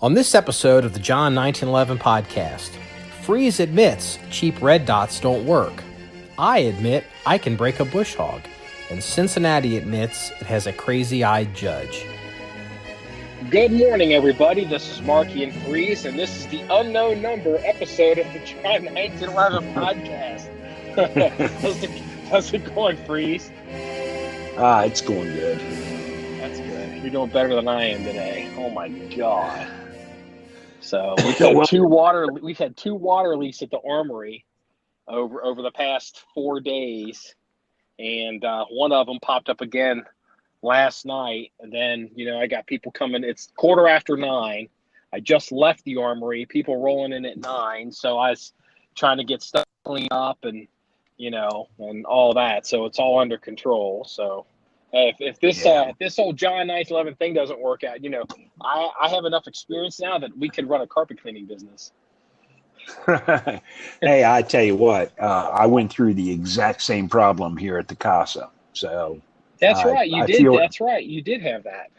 On this episode of the John1911 Podcast, Freeze admits cheap red dots don't work. I admit I can break a Bushhog. And Cincinnati admits it has a crazy-eyed judge. Good morning, everybody. This is Marky and Freeze, and this is the unknown number episode of the John1911 Podcast. How's it going, Freeze? It's going good. That's good. You're doing better than I am today. Oh my God. So we've had two water leaks at the Armory over the past 4 days, and one of them popped up again last night. And then I got people coming. It's 9:15. I just left the Armory. People rolling in at 9, so I was trying to get stuff cleaned up and and all that. So it's all under control. So. If this whole John1911 thing doesn't work out, I have enough experience now that we could run a carpet cleaning business. Hey, I tell you what, I went through the exact same problem here at the Casa. So that's right, you did. That's right, you did have that.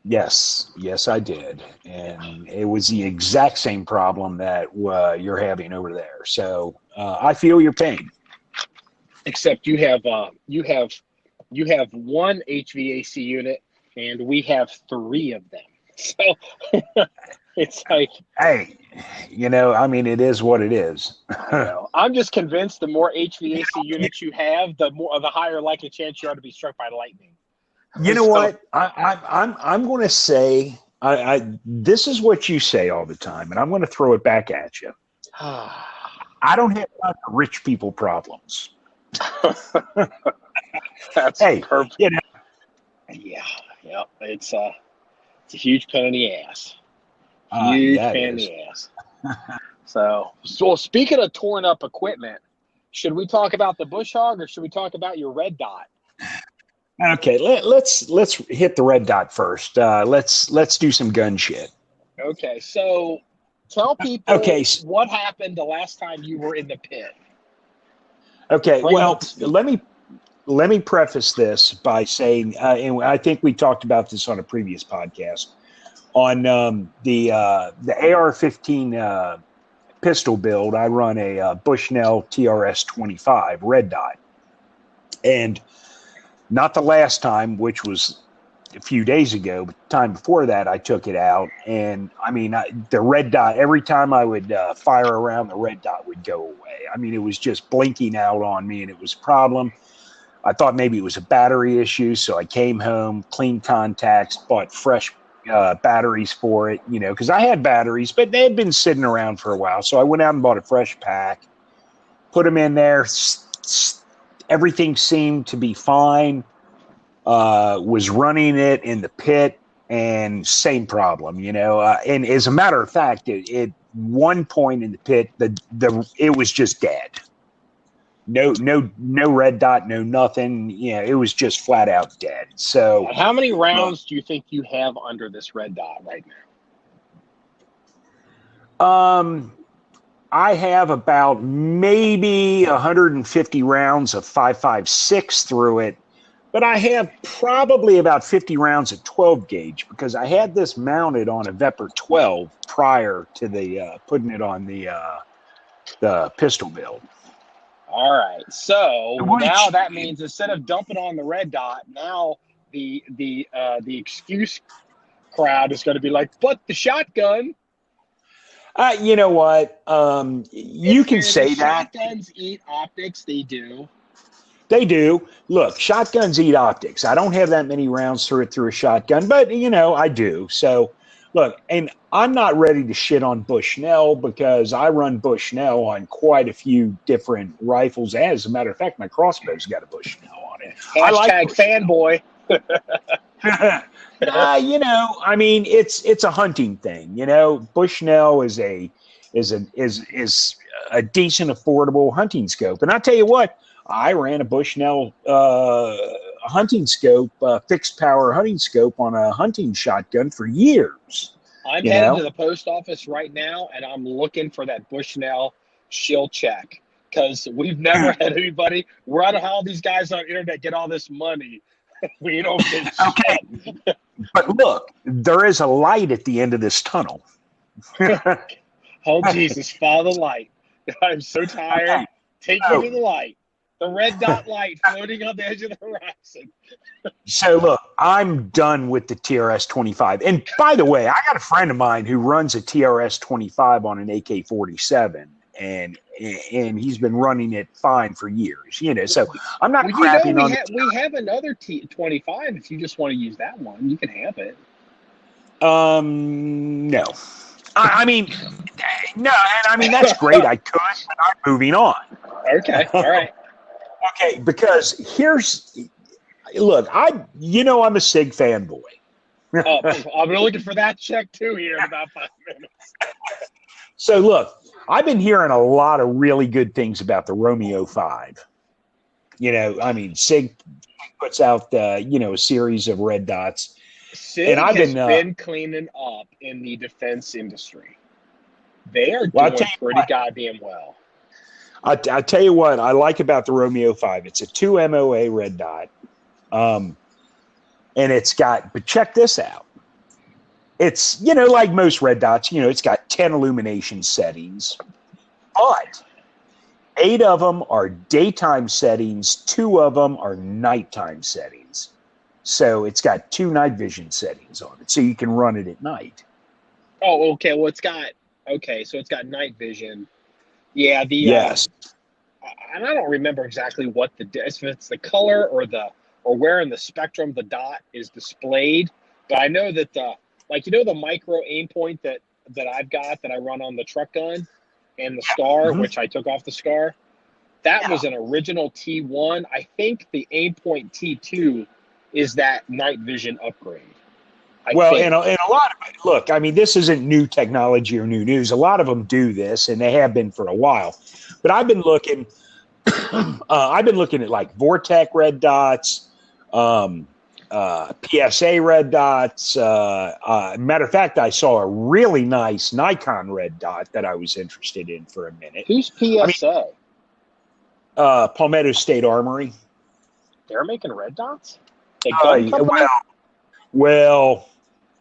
Yes, I did, and it was the exact same problem that you're having over there. So I feel your pain. Except you have one HVAC unit, and we have 3 of them. So it's like, hey, it is what it is. I'm just convinced the more HVAC units you have, the higher likely chance you are to be struck by lightning. You know what? I'm going to say, this is what you say all the time, and I'm going to throw it back at you. I don't have a lot of rich people problems. That's perfect. Yeah, it's a huge pain in the ass. Huge pain in the ass. So speaking of torn up equipment, should we talk about the Bushhog or should we talk about your red dot? Okay, let's hit the red dot first. Let's do some gun shit. Okay, so tell people what happened the last time you were in the pit. Okay, let me preface this by saying, and I think we talked about this on a previous podcast, on the AR-15 pistol build. I run a Bushnell TRS-25 red dot, and not the last time, which was a few days ago, but the time before that, I took it out, and the red dot, every time I would fire around, the red dot would go away. It was just blinking out on me, and it was a problem. I thought maybe it was a battery issue, so I came home, cleaned contacts, bought fresh batteries for it, because I had batteries, but they had been sitting around for a while. So I went out and bought a fresh pack, put them in there. Everything seemed to be fine. Was running it in the pit, and same problem, and as a matter of fact, at one point in the pit, it was just dead. No red dot, no nothing. It was just flat out dead. So how many rounds do you think you have under this red dot right now? I have about maybe 150 rounds of 5.56 through it, but I have probably about 50 rounds of 12 gauge because I had this mounted on a Vepr 12 prior to the putting it on the pistol build. All right, so now that means instead of dumping on the red dot, now the excuse crowd is going to be like, but the shotgun. You know what? You can say that. Shotguns eat optics. They do. They do. Look, shotguns eat optics. I don't have that many rounds through a shotgun, but I do. So look, and I'm not ready to shit on Bushnell because I run Bushnell on quite a few different rifles. As a matter of fact, my crossbow's got a Bushnell on it. Hashtag fanboy. It's a hunting thing. Bushnell is a decent, affordable hunting scope. And I tell you what, I ran a Bushnell hunting scope, fixed power hunting scope on a hunting shotgun for years. I'm heading to the post office right now, and I'm looking for that Bushnell shill check because we've never had anybody. We're out of how these guys on the internet get all this money. We don't get okay. But look, there is a light at the end of this tunnel. Oh, Jesus, follow the light. I'm so tired. Take me to the light. The red dot light floating on the edge of the horizon. So, look, I'm done with the TRS-25. And by the way, I got a friend of mine who runs a TRS-25 on an AK-47. And he's been running it fine for years, so I'm not crapping on it. We have another T25 if you just want to use that one. You can have it. No. I mean, no, and I mean, that's great. I could, but I'm moving on. Okay, all right. Okay, because look, I'm a SIG fanboy. I'm looking for that check too here in about 5 minutes. So look, I've been hearing a lot of really good things about the Romeo 5. I mean, SIG puts out, a series of red dots. SIG and I've been cleaning up in the defense industry. They are doing pretty goddamn well. I'll tell you what I like about the Romeo 5. It's a 2 MOA red dot. And it's got, but check this out. It's, like most red dots, it's got 10 illumination settings, but 8 of them are daytime settings, 2 of them are nighttime settings. So it's got 2 night vision settings on it, so you can run it at night. Oh, okay. Well, so it's got night vision. Yeah. Yes. And I don't remember exactly what if it's the color or where in the spectrum the dot is displayed, but I know that the micro aim point that I've got that I run on the truck gun and the SCAR, which I took off the SCAR, that was an original T1. I think the aim point T2 is that night vision upgrade. And a lot of it, look, I mean, this isn't new technology or new news. A lot of them do this, and they have been for a while. But I've been looking, at like Vortec red dots, PSA red dots. Matter of fact, I saw a really nice Nikon red dot that I was interested in for a minute. Who's PSA? Palmetto State Armory. They're making red dots? Well,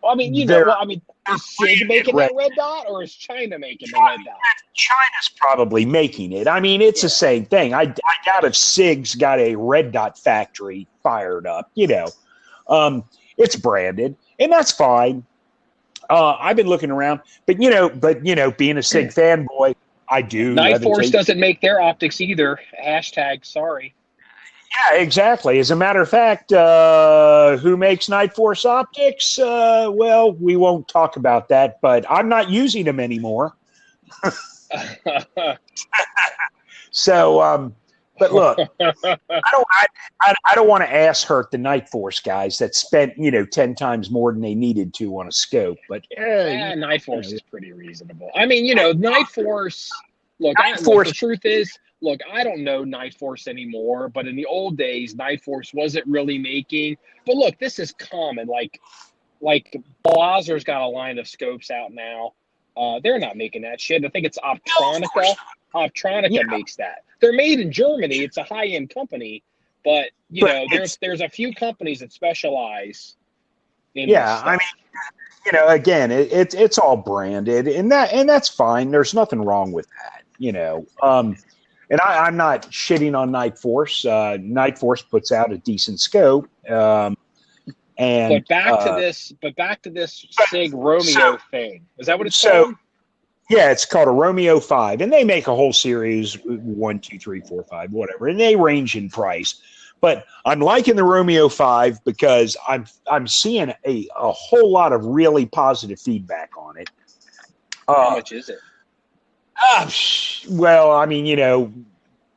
I mean, is SIG making that red dot, or is China making the red dot? China's probably making it. I mean, it's the same thing. I doubt if SIG's got a red dot factory fired up. It's branded, and that's fine. I've been looking around, but being a SIG fanboy, I do. Night Force doesn't make their optics either. # sorry. Yeah, exactly. As a matter of fact, who makes Night Force optics? Well, we won't talk about that, but I'm not using them anymore. So, but look, I don't want to ass hurt the Night Force guys that spent 10 times more than they needed to on a scope. But Night Force is pretty reasonable. I mean, Night Force. Look, the truth is. Look, I don't know Night Force anymore, but in the old days, Night Force wasn't really making. But look, this is common. Like Blazer's got a line of scopes out now. They're not making that shit. I think it's Optronica. Optronica makes that. They're made in Germany. It's a high-end company, but there's a few companies that specialize in this stuff. I mean, again, it's all branded, and that's fine. There's nothing wrong with that, And I'm not shitting on Night Force. Night Force puts out a decent scope. But back to this SIG Romeo thing. Is that what it's called? Yeah, it's called a Romeo 5, and they make a whole series 1, 2, 3, 4, 5, whatever, and they range in price. But I'm liking the Romeo 5 because I'm seeing a whole lot of really positive feedback on it. How much is it? Well, I mean,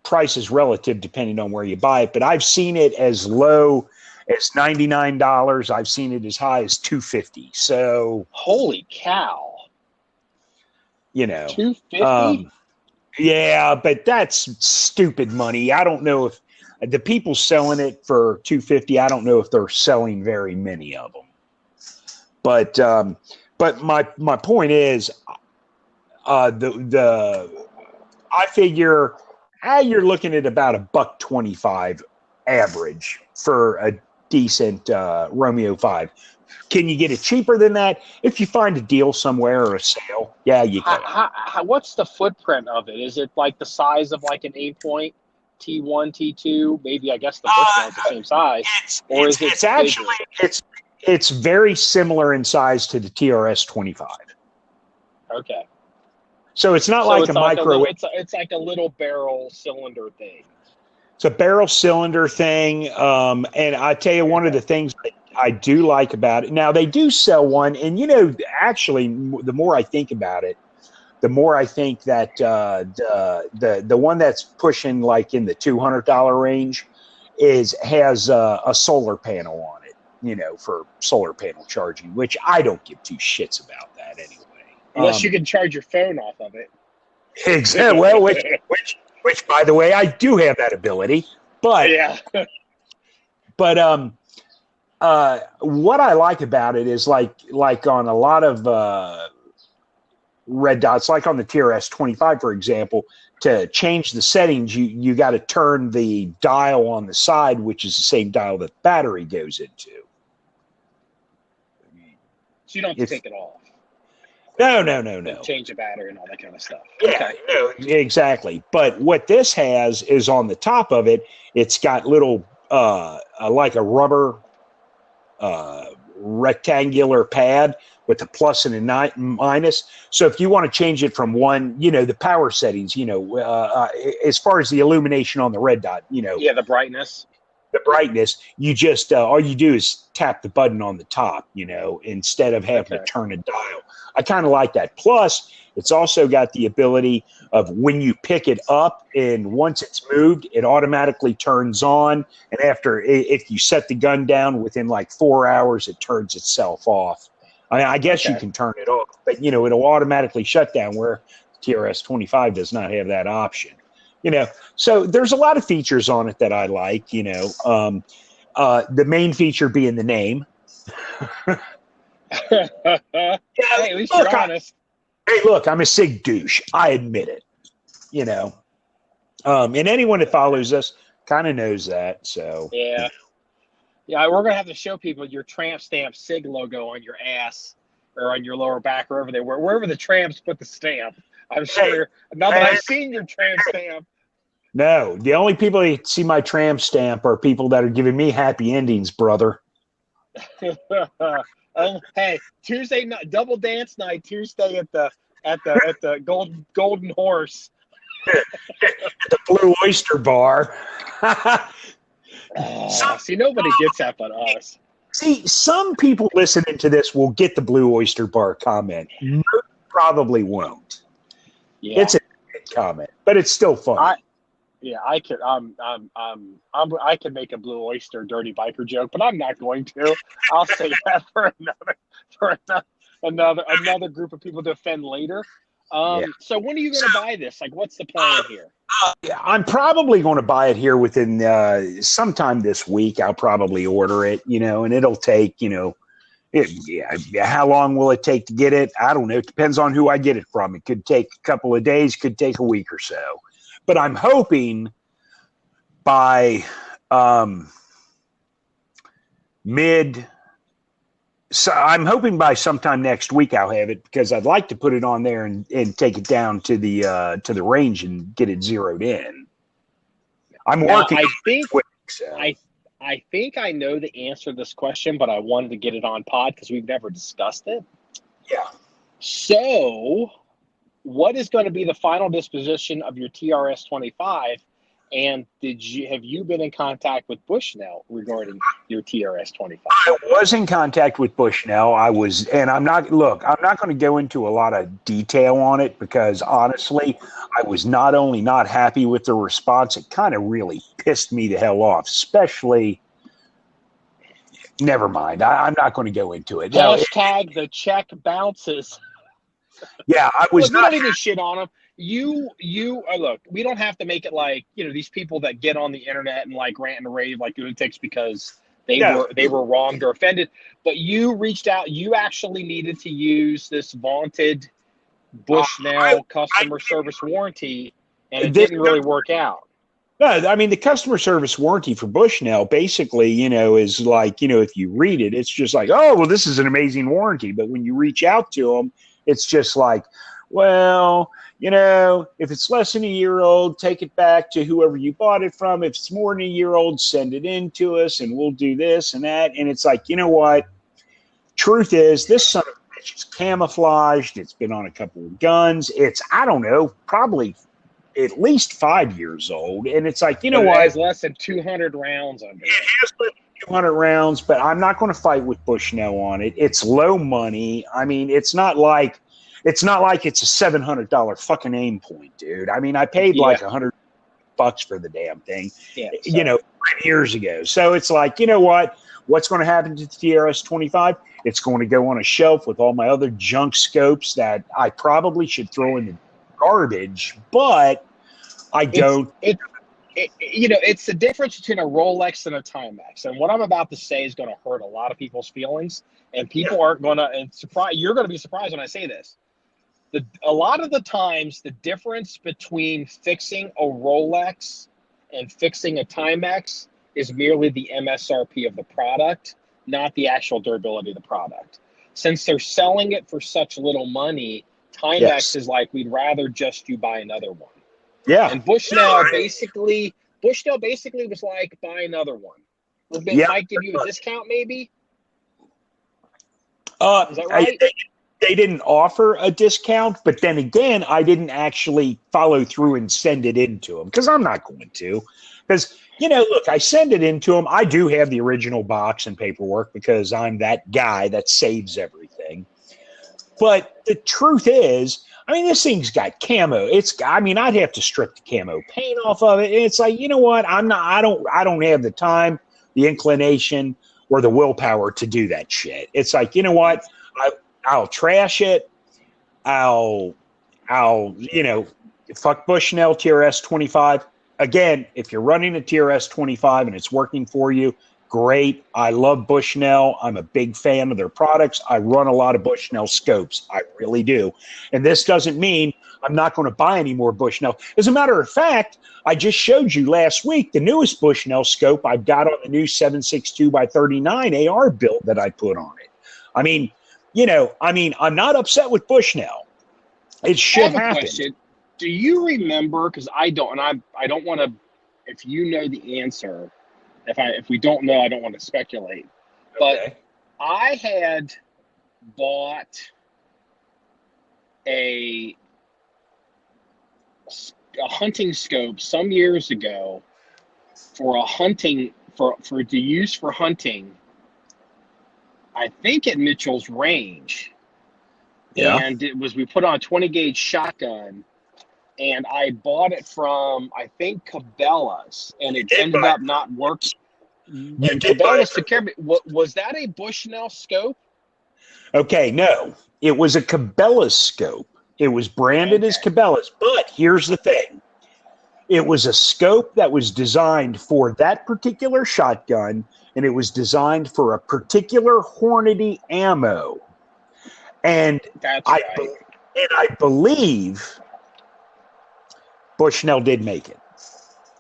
price is relative depending on where you buy it, but I've seen it as low as $99. I've seen it as high as $250. So, holy cow! $250. Yeah, but that's stupid money. I don't know if the people selling it for $250. I don't know if they're selling very many of them. But my point is. I figure you're looking at about $125 average for a decent Romeo 5. Can you get it cheaper than that? If you find a deal somewhere or a sale, yeah, you can. What's the footprint of it? Is it like the size of like an 8-point T1, T2? Maybe I guess the Bushnell is the same size. It's very similar in size to the TRS-25. Okay. So it's not like a micro. It's like a little barrel cylinder thing. It's a barrel cylinder thing. And I tell you, one of the things that I do like about it. Now, they do sell one. And, actually, the more I think about it, the more I think that the one that's pushing like in the $200 range has a solar panel on it, for solar panel charging, which I don't give two shits about that anyway. Unless you can charge your phone off of it. Exactly. Well, which, by the way, I do have that ability. But yeah. But what I like about it is like on a lot of red dots, like on the TRS-25, for example, to change the settings, you got to turn the dial on the side, which is the same dial that the battery goes into. So you don't have to take it off. No. Change the battery and all that kind of stuff. Yeah, okay. No, exactly. But what this has is on the top of it, it's got little, like a rubber rectangular pad with a plus and a minus. So if you want to change it from one, the power settings, as far as the illumination on the red dot, Yeah, the brightness. You just, all you do is tap the button on the top, instead of having to turn a dial. I kind of like that. Plus, it's also got the ability of when you pick it up and once it's moved, it automatically turns on. And if you set the gun down within like 4 hours, it turns itself off. I guess you can turn it off, but it'll automatically shut down, where TRS-25 does not have that option. So there's a lot of features on it that I like. The main feature being the name. Hey, at least you're honest. Hey, look, I'm a SIG douche. I admit it. And anyone that follows us kind of knows that. So yeah. Yeah, we're gonna have to show people your tramp stamp SIG logo on your ass or on your lower back, wherever the tramps put the stamp. I'm sure. Now that I've seen your tramp stamp. No, the only people that see my tramp stamp are people that are giving me happy endings, brother. Hey, Tuesday night, double dance night. Tuesday at the Golden Horse. The Blue Oyster Bar. See, nobody gets that but us. See, some people listening to this will get the Blue Oyster Bar comment. Most probably won't. Yeah. It's a good comment, but it's still fun. I could. I could make a Blue Oyster dirty biker joke, but I'm not going to. I'll save that for another group of people to offend later. So when are you going to buy this? Like, what's the plan here? I'm probably going to buy it here within sometime this week. I'll probably order it, and it'll take, how long will it take to get it? I don't know. It depends on who I get it from. It could take a couple of days, could take a week or so. But I'm hoping by I'm hoping by sometime next week I'll have it, because I'd like to put it on there and take it down to the range and get it zeroed in. I'm working. I think I know the answer to this question, but I wanted to get it on pod because we've never discussed it. Yeah. So, what is going to be the final disposition of your TRS-25? And have you been in contact with Bushnell regarding your TRS-25? I was in contact with Bushnell. I'm not going to go into a lot of detail on it, because honestly, I was not only not happy with the response, it kind of really pissed me the hell off, especially, never mind. I'm not going to go into it. Hashtag the check bounces. Yeah, I was not even shit on them. You look, we don't have to make it like, these people that get on the internet and like rant and rave like lunatics because they were wronged or offended. But you reached out. You actually needed to use this vaunted Bushnell customer service warranty, and it didn't really work out. No, I mean, the customer service warranty for Bushnell basically, is like, if you read it, it's just like, oh, well, this is an amazing warranty. But when you reach out to them, it's just like, well, if it's less than a year old, take it back to whoever you bought it from. If it's more than a year old, send it in to us and we'll do this and that. And it's like, you know what? Truth is, this son of a bitch is camouflaged. It's been on a couple of guns. It's, I don't know, probably at least 5 years old. And it's like, what? It has less than 200 rounds under it. It has less than 200 rounds, but I'm not going to fight with Bushnell on it. It's low money. I mean, it's not like it's a $700 fucking aim point, dude. I mean, I paid like $100 for the damn thing, 5 years ago. So it's like, what's going to happen to the TRS-25? It's going to go on a shelf with all my other junk scopes that I probably should throw in the garbage, but I don't. It's the difference between a Rolex and a Timex. And what I'm about to say is going to hurt a lot of people's feelings, and people aren't going to. And you're going to be surprised when I say this. A lot of the times, the difference between fixing a Rolex and fixing a Timex is merely the MSRP of the product, not the actual durability of the product. Since they're selling it for such little money, Timex is like, we'd rather just you buy another one. Yeah. And Bushnell basically was like, buy another one. Might give you a discount, maybe? Is that right? They didn't offer a discount, but then again, I didn't actually follow through and send it in to them because I'm not going to. Because, look, I send it in to them. I do have the original box and paperwork because I'm that guy that saves everything. But the truth is, I mean, this thing's got camo. I'd have to strip the camo paint off of it. And it's like, what? I don't have the time, the inclination, or the willpower to do that shit. It's like, what? I'll trash it. I'll fuck Bushnell TRS-25. Again, if you're running a TRS-25 and it's working for you, great. I love Bushnell. I'm a big fan of their products. I run a lot of Bushnell scopes. I really do. And this doesn't mean I'm not going to buy any more Bushnell. As a matter of fact, I just showed you last week the newest Bushnell scope I've got on the new 7.62x39 AR build that I put on it. I mean, I'm not upset with Bushnell. It should happen. Question. Do you remember, because I don't, and I don't want to, if you know the answer, if we don't know, I don't want to speculate. But I had bought a hunting scope some years ago for to use for hunting. I think at Mitchell's Range. Yeah. And we put on a 20 gauge shotgun, and I bought it from, I think, Cabela's, and it ended up not working. Cabela's took care of it. Was that a Bushnell scope? Okay, no. It was a Cabela's scope. It was branded as Cabela's, but here's the thing. It was a scope that was designed for that particular shotgun, and it was designed for a particular Hornady ammo. And I believe Bushnell did make it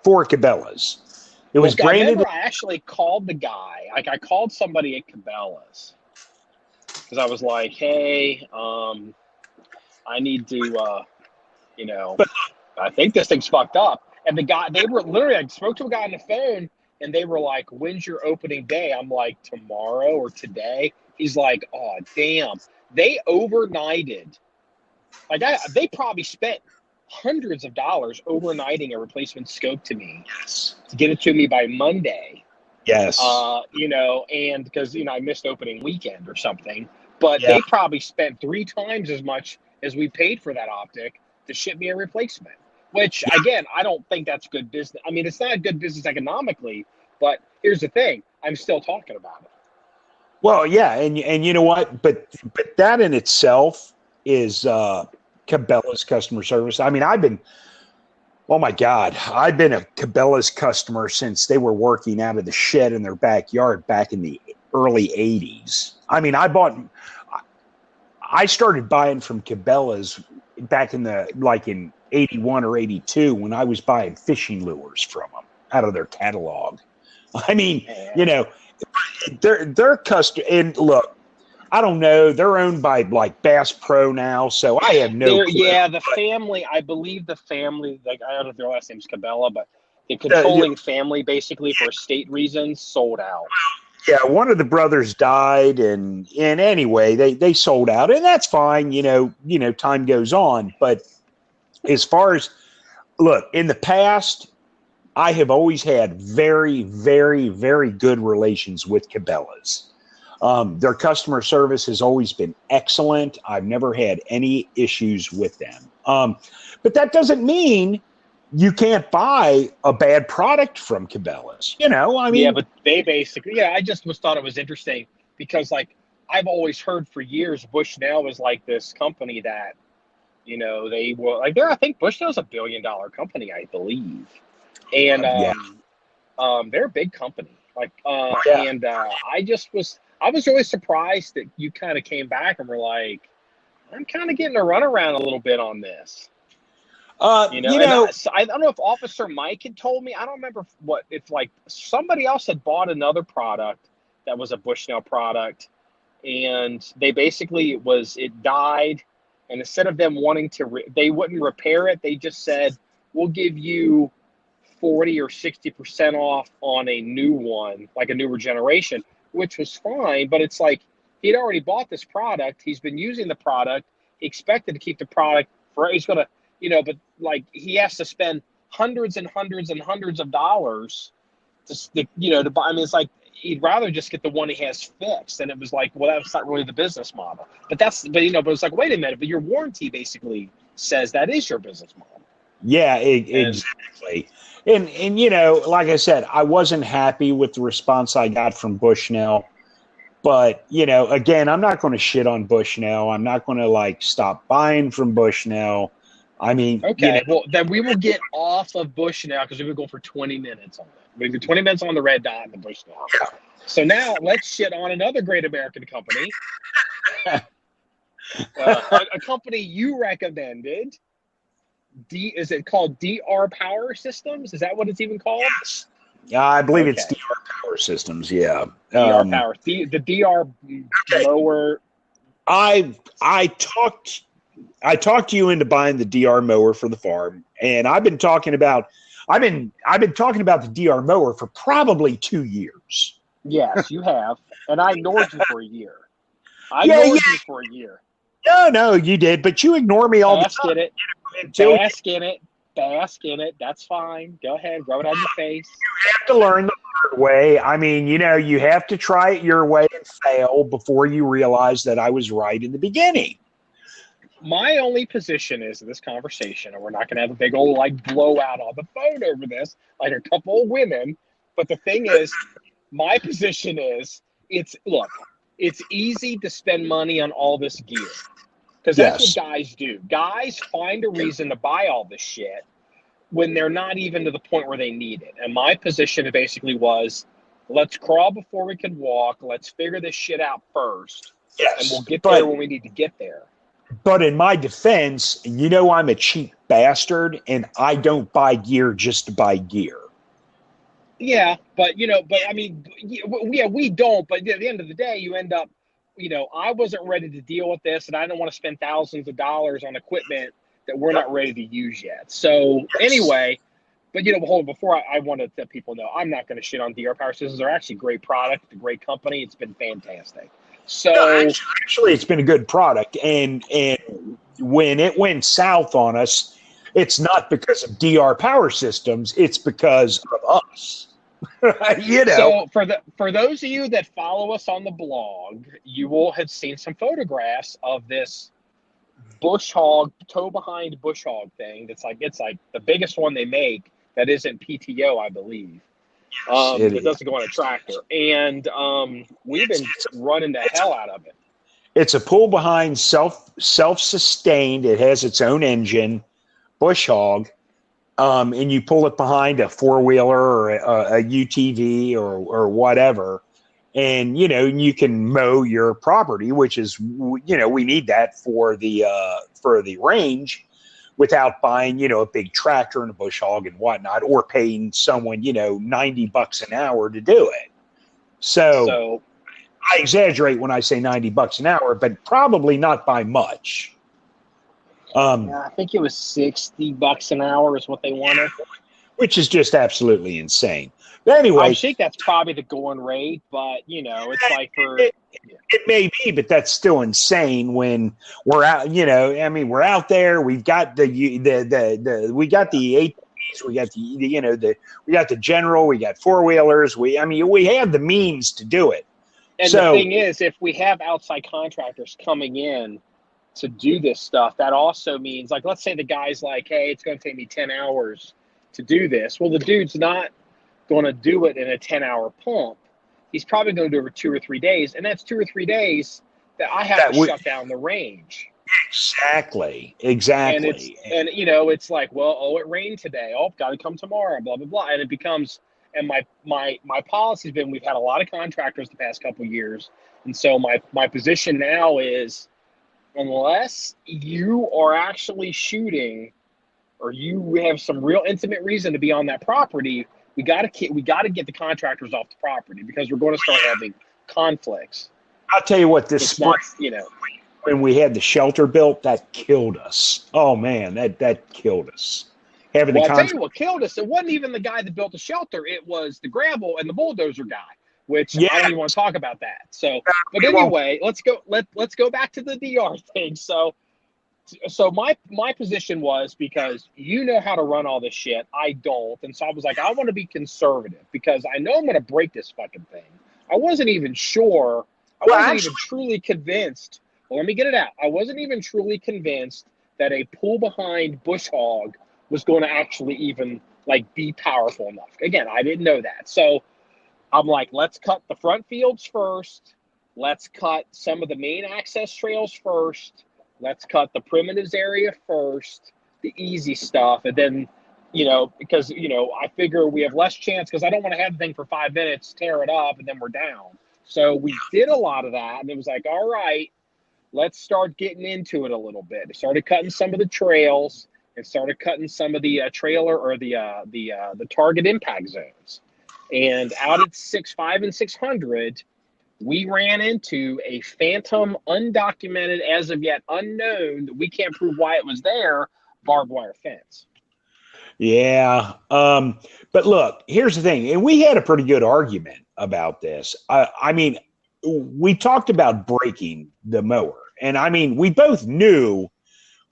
for Cabela's. It was branded. I actually called the guy. Like, I called somebody at Cabela's because I was like, "Hey, I need to, I think this thing's fucked up." And the guy, I spoke to a guy on the phone, and they were like, "When's your opening day?" I'm like, "Tomorrow or today." He's like, "Oh, damn." They overnighted. They probably spent hundreds of dollars overnighting a replacement scope to me. Yes. To get it to me by Monday. Yes. And because, I missed opening weekend or something. But they probably spent 3 times as much as we paid for that optic to ship me a replacement. Which, again, I don't think that's good business. I mean, it's not good business economically, but here's the thing. I'm still talking about it. Well, yeah, and you know what? But that in itself is Cabela's customer service. I mean, I've been a Cabela's customer since they were working out of the shed in their backyard back in the early 80s. I mean, I started buying from Cabela's back in in 81 or 82 when I was buying fishing lures from them. catalog. I mean, you know, they're custom. And look, I don't know. They're owned by like Bass Pro now, so I have no clue. Yeah, the family, I believe the family, like I don't know if their last name's Cabela, but the controlling family, basically for estate reasons, sold out. Yeah, one of the brothers died, and anyway, they sold out, and that's fine. You know, time goes on. But as far as look, in the past, I have always had very, very, very good relations with Cabela's. Their customer service has always been excellent. I've never had any issues with them. But that doesn't mean you can't buy a bad product from Cabela's. You know, I mean, yeah, but they basically, I just thought it was interesting because, like, I've always heard for years Bushnell was like this company that, you know, they were like, I think Bushnell's $1 billion company, I believe, and they're a big company. Like, and I was really surprised that you kind of came back and were like, I'm kind of getting a runaround a little bit on this. I don't know if Officer Mike had told me. I don't remember if like somebody else had bought another product that was a Bushnell product, and they basically it died, and instead of them wanting to, they wouldn't repair it. They just said, we'll give you 40 or 60% off on a new one, like a newer generation, which was fine. But it's like he'd already bought this product. He's been using the product. He expected to keep the product he's going to, but like he has to spend hundreds and hundreds and hundreds of dollars to buy. I mean, it's like he'd rather just get the one he has fixed. And it was like, well, that's not really the business model. But it's like, wait a minute, but your warranty basically says that is your business model. Yeah, exactly. And like I said, I wasn't happy with the response I got from Bushnell. But, again, I'm not going to shit on Bushnell. I'm not going to like stop buying from Bushnell. I mean, okay, well, then we will get off of Bushnell because we've been going for 20 minutes on that. We've been 20 minutes on the Red Dot and the Bushnell. Yeah. So now let's shit on another great American company, a company you recommended. Is it called DR Power Systems? Is that what it's even called? Yes. Yeah, I believe it's DR Power Systems. Yeah, DR Power. The DR mower. I talked you into buying the DR mower for the farm, and I've been talking about the DR mower for probably 2 years. Yes, you have, and I ignored you for a year. You for a year. No, you did, but you ignore me all the time. Bask in it. That's fine. Go ahead, rub it on your face. You have to learn the hard way. I mean, you have to try it your way and fail before you realize that I was right in the beginning. My only position is in this conversation, and we're not going to have a big old like blowout on the phone over this, like a couple of women. But the thing is, my position is, it's easy to spend money on all this gear. Because that's what guys do. Guys find a reason to buy all this shit when they're not even to the point where they need it. And my position basically was, let's crawl before we can walk. Let's figure this shit out first. Yes. And we'll get there when we need to get there. But in my defense, I'm a cheap bastard, and I don't buy gear just to buy gear. Yeah, but I mean, we don't. But at the end of the day, you end up, I wasn't ready to deal with this, and I don't want to spend thousands of dollars on equipment that we're not ready to use yet. So anyway, but hold on, before I want to let people know, I'm not going to shit on DR Power Systems. They're actually a great product, a great company. It's been fantastic. So actually, it's been a good product, and when it went south on us, it's not because of DR Power Systems; it's because of us. So for those of you that follow us on the blog, you will have seen some photographs of this Bushhog tow behind Bushhog thing. It's like the biggest one they make that isn't PTO, I believe. It doesn't go on a tractor, and we've been running the hell out of it. It's a pull behind self-sustained. It has its own engine, Bushhog. And you pull it behind a four-wheeler or a UTV or whatever, and you can mow your property, which is we need that for the range. without buying, you know, a big tractor and a bush hog and whatnot, or paying someone, you know, $90 an hour to do it. So I exaggerate when I say $90 an hour, but probably not by much. I think it was $60 an hour is what they wanted, which is just absolutely insane. But anyway, I think that's probably the going rate, but you know, it's like for it may be, but that's still insane when we're out. You know, I mean, we're out there. We've got we got the ATVs, we got we got the General, we got four wheelers. We have the means to do it. And the thing is, if we have outside contractors coming in to do this stuff, that also means, like, let's say the guy's like, hey, it's going to take me 10 hours to do this. Well, the dude's not going to do it in a 10-hour pump. He's probably going to do it over 2 or 3 days, and that's 2 or 3 days that I have to shut down the range. Exactly. And you know, it's like, well, oh, it rained today. Oh, got to come tomorrow. Blah blah blah. And it becomes. And my policy's been, we've had a lot of contractors the past couple of years, and so my position now is, unless you are actually shooting, or you have some real intimate reason to be on that property, we got to get the contractors off the property, because we're going to start having conflicts. I'll tell you what, this spring, when we had the shelter built, that killed us. Oh man, that killed us. I'll tell you what killed us. It wasn't even the guy that built the shelter. It was the gravel and the bulldozer guy, which I don't even want to talk about that. So, but anyway, let's go back to the DR thing. So my position was, because you know how to run all this shit, I don't. And so I was like, I want to be conservative, because I know I'm going to break this fucking thing. I wasn't even sure. I wasn't even truly convinced. Well, let me get it out. I wasn't even truly convinced that a pull behind bush hog was going to actually even like be powerful enough. Again, I didn't know that. So I'm like, let's cut the front fields first. Let's cut some of the main access trails first. Let's cut the primitives area first, the easy stuff. And then, you know, because, you know, I figure we have less chance, because I don't want to have the thing for 5 minutes, tear it up, and then we're down. So we did a lot of that. And it was like, all right, let's start getting into it a little bit. I started cutting some of the trails, and started cutting some of the trailer, or the target impact zones. And out at 6.5 and 600, we ran into a phantom, undocumented, as of yet unknown, we can't prove why it was there, barbed wire fence. Yeah. But look, here's the thing. And we had a pretty good argument about this. I mean, we talked about breaking the mower. And I mean, we both knew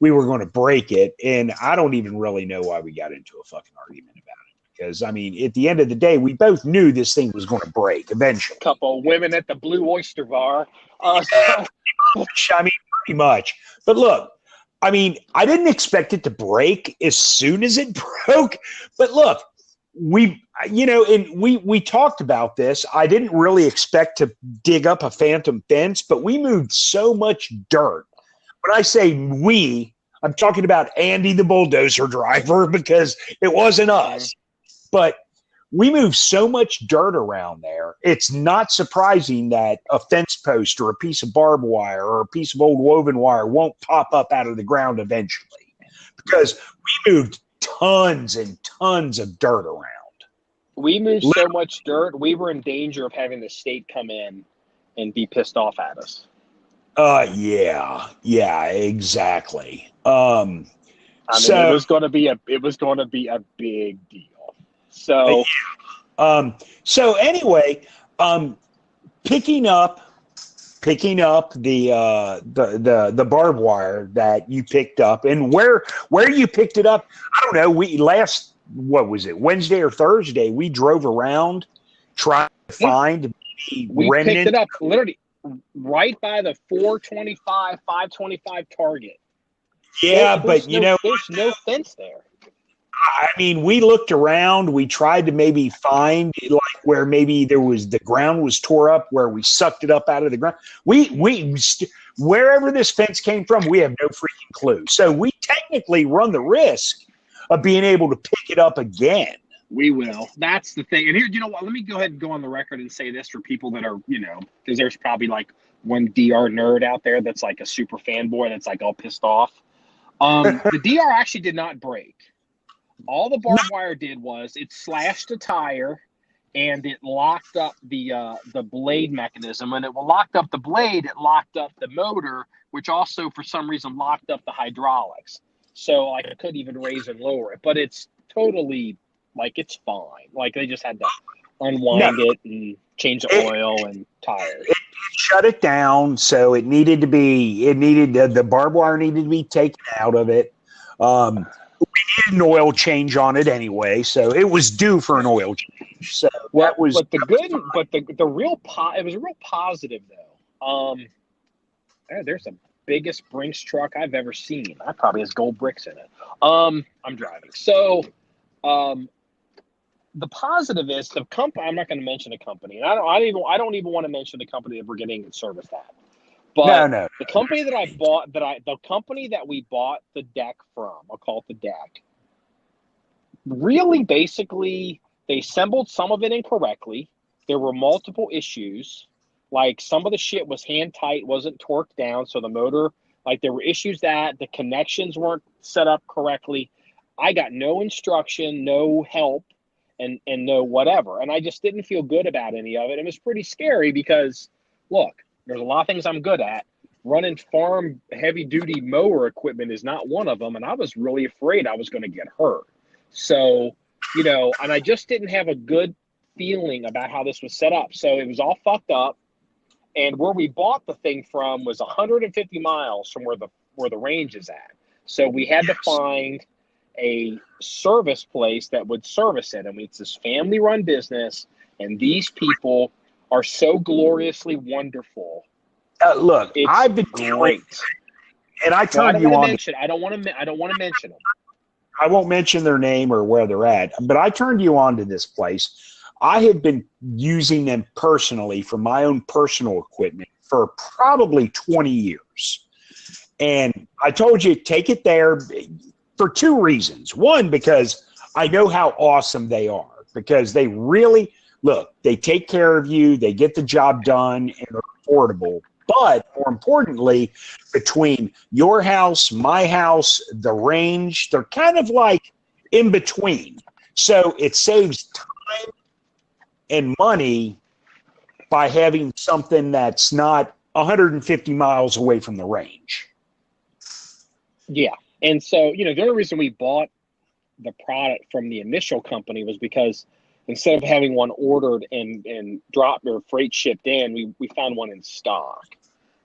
we were going to break it, and I don't even really know why we got into a fucking argument about it. Because, I mean, at the end of the day, we both knew this thing was going to break eventually. A couple of women at the Blue Oyster Bar. I mean, pretty much. But look, I mean, I didn't expect it to break as soon as it broke. But look, we talked about this. I didn't really expect to dig up a phantom fence, but we moved so much dirt. When I say we, I'm talking about Andy, the bulldozer driver, because it wasn't us. But we moved so much dirt around there. It's not surprising that a fence post or a piece of barbed wire or a piece of old woven wire won't pop up out of the ground eventually, because we moved tons and tons of dirt around. We moved so much dirt, we were in danger of having the state come in and be pissed off at us. Yeah, exactly. I mean, it was going to be a big deal. So, so anyway, picking up the barbed wire that you picked up, and where you picked it up, I don't know. What was it, Wednesday or Thursday? We drove around trying to find we picked it up literally right by the 525 target. Yeah, but there's no fence there. I mean, we looked around. We tried to maybe find like where maybe the ground was tore up, where we sucked it up out of the ground. Wherever this fence came from, we have no freaking clue. So we technically run the risk of being able to pick it up again. We will. That's the thing. And here, you know what? Let me go ahead and go on the record and say this for people that are, because there's probably like one DR nerd out there that's like a super fanboy that's like all pissed off. The DR actually did not break. All the barbed wire did was it slashed the tire, and it locked up the blade mechanism. And it locked up the blade, it locked up the motor, which also for some reason locked up the hydraulics. So like I couldn't even raise and lower it. But it's totally like it's fine. Like they just had to unwind it and change the oil and tires. It shut it down, so it needed the barbed wire needed to be taken out of it. We did an oil change on it anyway, so it was due for an oil change. So it was a real positive though. There's the biggest Brinks truck I've ever seen. That probably has gold bricks in it. I'm driving. So the positive is the company. I'm not going to mention the company, and I don't even want to mention the company that we're getting it serviced at. But no. The company that I bought, the company that we bought the deck from, I'll call it the deck. Really, basically, they assembled some of it incorrectly. There were multiple issues. Like some of the shit was hand tight, wasn't torqued down, so the motor, like there were issues that the connections weren't set up correctly. I got no instruction, no help, and no whatever. And I just didn't feel good about any of it. It was pretty scary because, look, there's a lot of things I'm good at. Running farm heavy-duty mower equipment is not one of them, and I was really afraid I was going to get hurt. So, and I just didn't have a good feeling about how this was set up. So it was all fucked up. And where we bought the thing from was 150 miles from where the range is at. So we had to find a service place that would service it. I mean, it's this family-run business, and these people are so gloriously wonderful. Look, I've been great, and I turned you on. I don't want to mention them. I won't mention their name or where they're at, but I turned you on to this place. I have been using them personally for my own personal equipment for probably 20 years. And I told you, take it there for two reasons. One, because I know how awesome they are, because they really, look, they take care of you, they get the job done, and they're affordable. But more importantly, between your house, my house, the range, they're kind of like in between. So it saves time and money by having something that's not 150 miles away from the range. Yeah. And so, the only reason we bought the product from the initial company was because instead of having one ordered and dropped or freight shipped in, we found one in stock.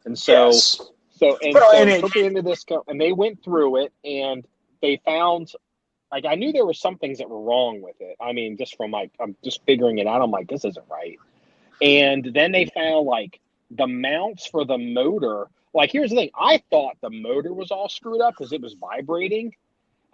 And so, yes. took it into this and they went through it and they found, like, I knew there were some things that were wrong with it. I mean, just from I'm just figuring it out. I'm like, this isn't right. And then they found like the mounts for the motor. Like, here's the thing. I thought the motor was all screwed up because it was vibrating.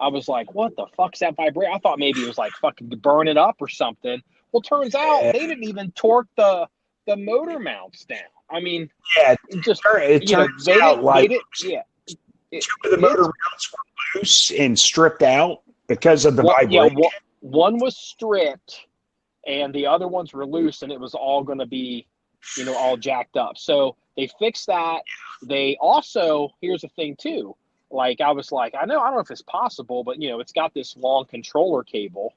I was like, what the fuck's that vibrating? I thought maybe it was like fucking burn it up or something. Well, turns out they didn't even torque the motor mounts down. I mean, it turns out like two of the motor mounts were loose and stripped out because of the vibration. Yeah, one was stripped and the other ones were loose, and it was all going to be, all jacked up. So they fixed that. They also, here's the thing too, like I was like, I don't know if it's possible, but it's got this long controller cable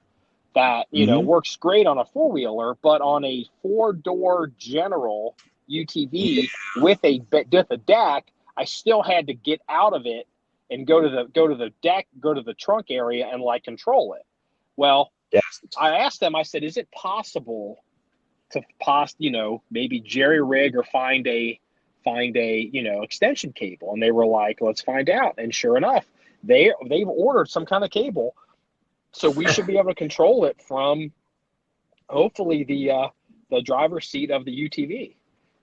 that, works great on a four-wheeler, but on a four-door General UTV with a deck, I still had to get out of it and go to the deck, go to the trunk area and like control it. Well, yes. I asked them, I said, is it possible to maybe jerry rig or find a extension cable? And they were like, let's find out. And sure enough, they've ordered some kind of cable. So we should be able to control it from hopefully the driver's seat of the UTV.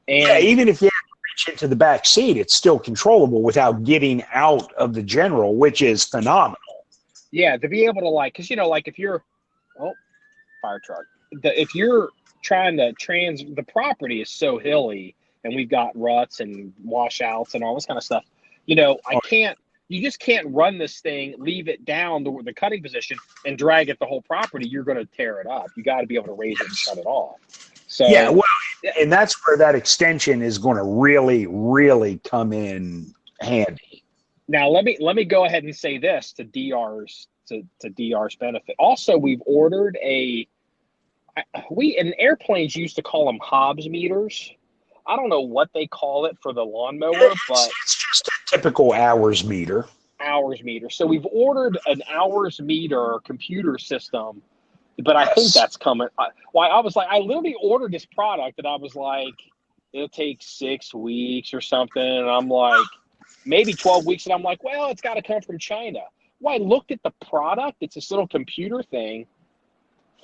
And even if you have to reach into the back seat, it's still controllable without getting out of the General, which is phenomenal. Yeah, to be able to because if you're fire truck, if you're trying to the property is so hilly, and we've got ruts and washouts and all this kind of stuff. You just can't run this thing, leave it down the cutting position, and drag it the whole property. You're going to tear it up. You got to be able to raise it and cut it off. So and that's where that extension is going to really, really come in handy. Now let me go ahead and say this to DR's benefit. Also, we've ordered in airplanes used to call them Hobbs meters. I don't know what they call it for the lawnmower, but it's just a typical hours meter. Hours meter. So we've ordered an hours meter computer system, but I think that's coming. I was like, I literally ordered this product, and I was like, it'll take 6 weeks or something, and I'm like, maybe 12 weeks, and I'm like, well, it's got to come from China. Well, I looked at the product. It's this little computer thing.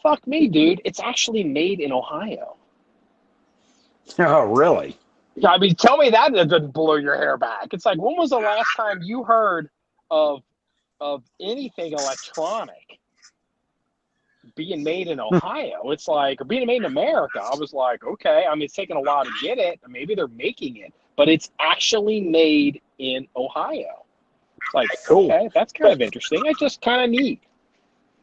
Fuck me, dude. It's actually made in Ohio. Oh, really? Yeah, I mean, tell me that doesn't blow your hair back. It's like, when was the last time you heard of anything electronic being made in Ohio? It's like, or being made in America. I was like, okay. I mean, it's taking a while to get it. Maybe they're making it, but it's actually made in Ohio. It's like, cool. Okay, that's kind of interesting. It's just kind of neat.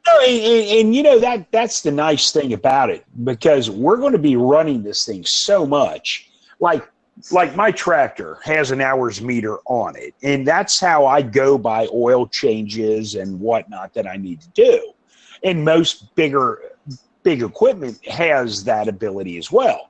And you know, that's the nice thing about it, because we're going to be running this thing so much. Like my tractor has an hours meter on it, and that's how I go by oil changes and whatnot that I need to do. And most big equipment has that ability as well.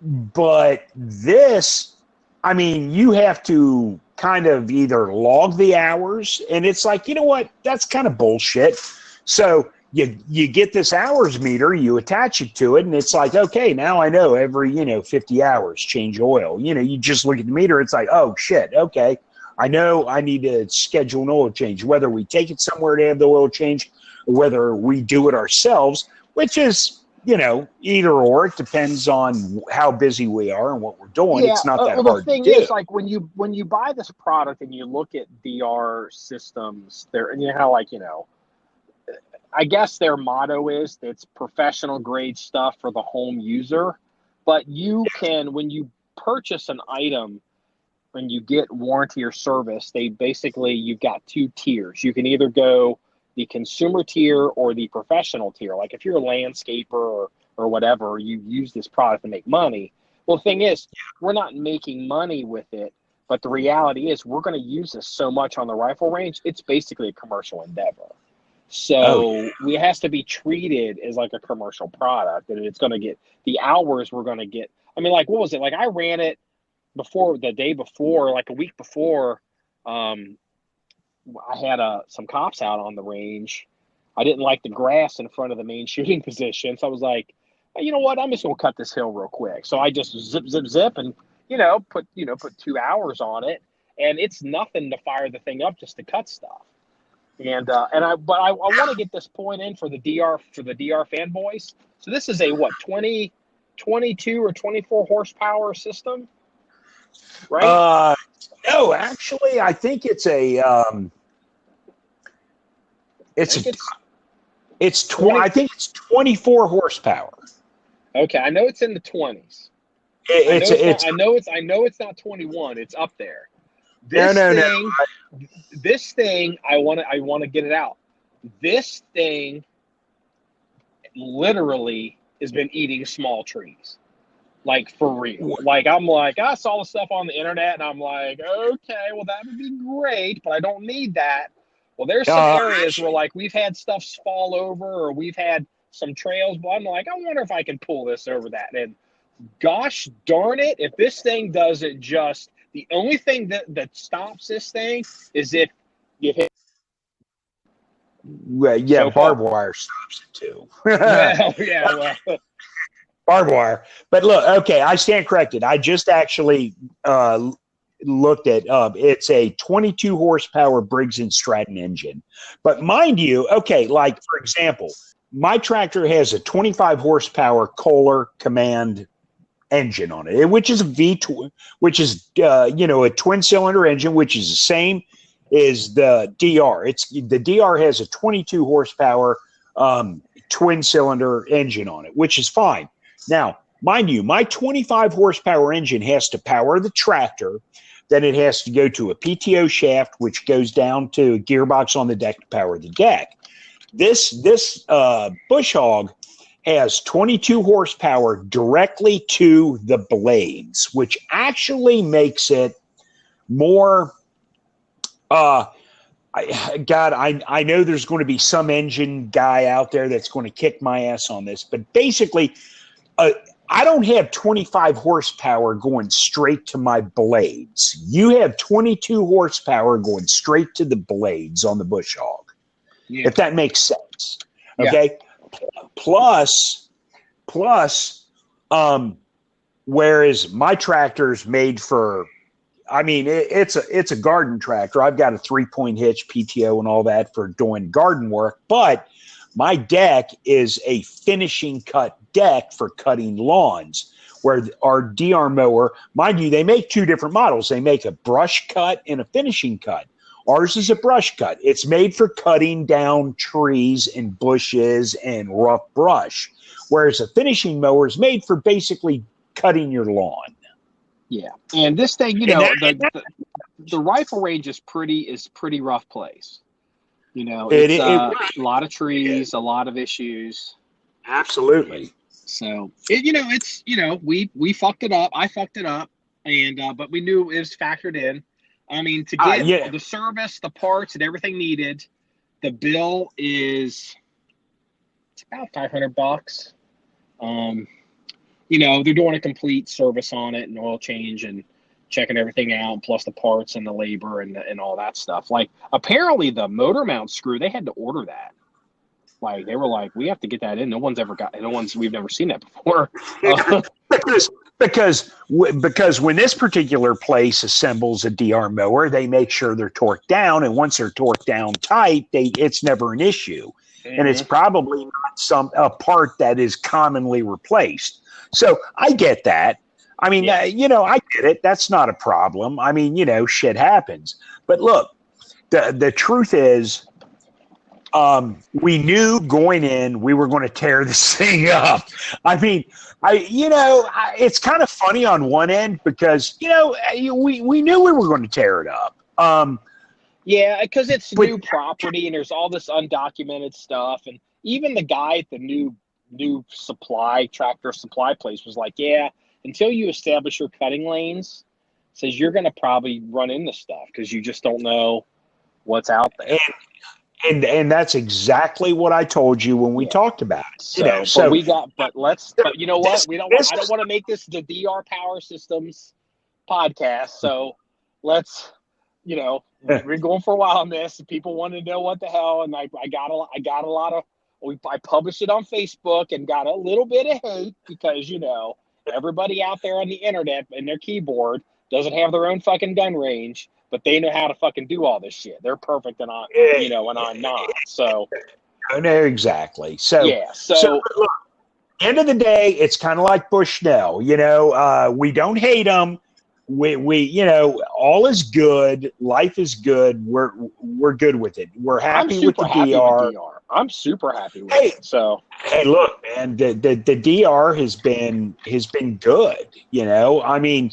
But this, I mean, you have to kind of either log the hours, and it's like, you know what, that's kind of bullshit. So you get this hours meter, you attach it to it, and it's like, okay, now I know every, 50 hours change oil. You just look at the meter, it's like, oh shit, okay, I know I need to schedule an oil change, whether we take it somewhere to have the oil change or whether we do it ourselves, which is, either or. It depends on how busy we are and what we're doing. Yeah, it's not that hard to do. The thing is, like, when you buy this product and you look at DR systems, and you know how, like, I guess their motto is it's professional grade stuff for the home user, but you can, when you purchase an item and you get warranty or service, you've got 2 tiers. You can either go the consumer tier or the professional tier. Like if you're a landscaper or whatever, you use this product to make money. Well, the thing is, we're not making money with it, but the reality is we're going to use this so much on the rifle range, it's basically a commercial endeavor. So it has to be treated as like a commercial product, and it's going to get the hours we're going to get. I mean, like, what was it? Like, I ran it the day before, like a week before. I had some cops out on the range. I didn't like the grass in front of the main shooting position, so I was like, hey, you know what? I'm just going to cut this hill real quick. So I just zip, and put 2 hours on it, and it's nothing to fire the thing up just to cut stuff. And I want to get this point in for the DR fanboys. So this is a 22 or 24 horsepower system, right? No, actually, I think it's I think it's 24 horsepower. Okay, I know it's in the 20s. I know it's not 21. It's up there. This thing, I want to get it out. This thing literally has been eating small trees, like for real. Like I'm like, I saw the stuff on the internet, and I'm like, okay, well that would be great, but I don't need that. Well, there's some areas where like we've had stuff fall over, or we've had some trails, but I'm like, I wonder if I can pull this over that. And gosh darn it, if this thing doesn't just. The only thing that stops this thing is if you hit. Well, yeah, so barbed wire stops it too. Barbed wire. But look, okay, I stand corrected. I just actually looked at it's a 22 horsepower Briggs & Stratton engine. But mind you, okay, like for example, my tractor has a 25 horsepower Kohler Command engine on it, which is a V2, which is a twin cylinder engine, which is the same as the DR. The DR has a 22 horsepower twin cylinder engine on it, which is fine. Now, mind you, my 25 horsepower engine has to power the tractor, then it has to go to a PTO shaft, which goes down to a gearbox on the deck to power the deck. This Bushhog has 22 horsepower directly to the blades, which actually makes it more I know there's going to be some engine guy out there that's going to kick my ass on this, but basically, I don't have 25 horsepower going straight to my blades. You have 22 horsepower going straight to the blades on the Bushhog, if that makes sense. Okay. Yeah. Plus, whereas my tractor's made for, I mean, it's a garden tractor. I've got a 3-point hitch, PTO, and all that for doing garden work. But my deck is a finishing cut deck for cutting lawns. Where our DR mower, mind you, they make two different models. They make a brush cut and a finishing cut. Ours is a brush cut. It's made for cutting down trees and bushes and rough brush. Whereas a finishing mower is made for basically cutting your lawn. Yeah, and this thing, the rifle range is pretty rough place. It's a lot of trees, a lot of issues. Absolutely. So we fucked it up. I fucked it up, and but we knew it was factored in. I mean, to get the service, the parts, and everything needed, the bill it's about $500. They're doing a complete service on it and oil change and checking everything out, plus the parts and the labor and all that stuff. Like, apparently the motor mount screw, they had to order that. Like, they were like, we have to get that in. We've never seen that before. Because when this particular place assembles a DR mower, they make sure they're torqued down. And once they're torqued down tight, it's never an issue. Mm-hmm. And it's probably not a part that is commonly replaced. So I get that. I mean, I get it. That's not a problem. I mean, shit happens. But look, the truth is, we knew going in we were going to tear this thing up. I mean, it's kind of funny on one end because, we knew we were going to tear it up. Yeah, because it's new property and there's all this undocumented stuff. And even the guy at the new tractor supply place was like, yeah, until you establish your cutting lanes, says you're going to probably run into stuff because you just don't know what's out there. And that's exactly what I told you when we talked about it. But you know what? I don't want to make this the DR Power Systems podcast. So let's, we're going for a while on this. People want to know what the hell, and I got a lot of. I published it on Facebook and got a little bit of hate because everybody out there on the internet and their keyboard doesn't have their own fucking gun range, but they know how to fucking do all this shit. They're perfect, and and I'm not. So I know exactly. So look, end of the day, it's kind of like Bushnell. We don't hate them. We all is good. Life is good. We're good with it. We're happy with the DR. I'm super happy with it. So hey, look, man, the DR has been good. I mean,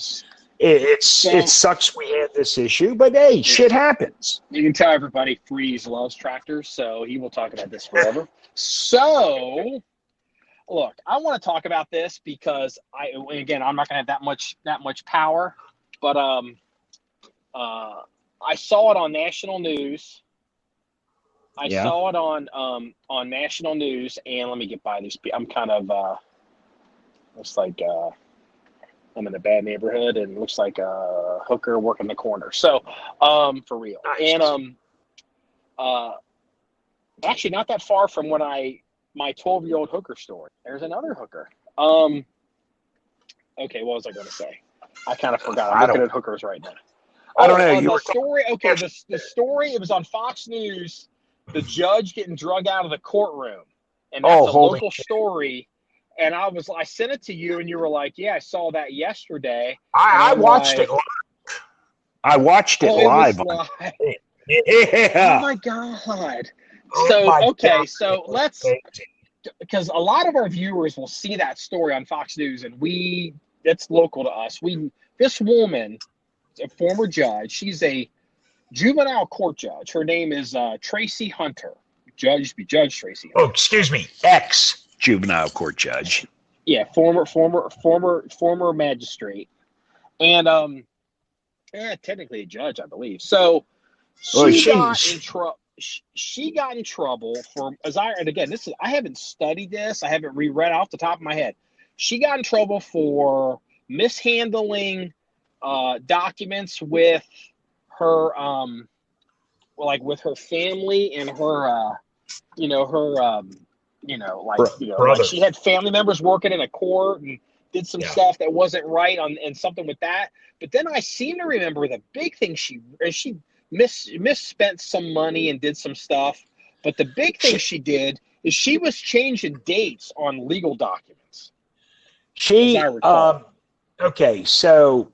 it sucks we had this issue, but hey, shit happens. You can tell everybody Freeze loves tractors, so he will talk about this forever. So, look, I want to talk about this because I'm not going to have that much power, but I saw it on national news. I saw it on national news, and let me get by these. I'm kind of looks like I'm in a bad neighborhood, and looks like a hooker working the corner. So, for real, nice. And actually not that far from my 12-year-old hooker story. There's another hooker. Okay, what was I going to say? I kind of forgot. I'm looking at hookers right now. I don't know. The story. Okay, the story. It was on Fox News. The judge getting drug out of the courtroom, and that's a local story. And I sent it to you, and you were like, "Yeah, I saw that yesterday." I watched it live. I watched it live. Yeah. Oh my god. So let's, because a lot of our viewers will see that story on Fox News, and it's local to us. This woman, a former judge, she's a juvenile court judge. Her name is Tracie Hunter. Judge Tracie Hunter. Oh, excuse me, ex-juvenile court judge. Yeah, former magistrate, and technically a judge, I believe. So She got in trouble for, and again, I haven't studied this. I haven't reread off the top of my head. She got in trouble for mishandling documents with her, with her family and her, like she had family members working in a court and did some stuff that wasn't right and something with that. But then I seem to remember the big thing she misspent some money and did some stuff. But the big thing she did is she was changing dates on legal documents. Okay, so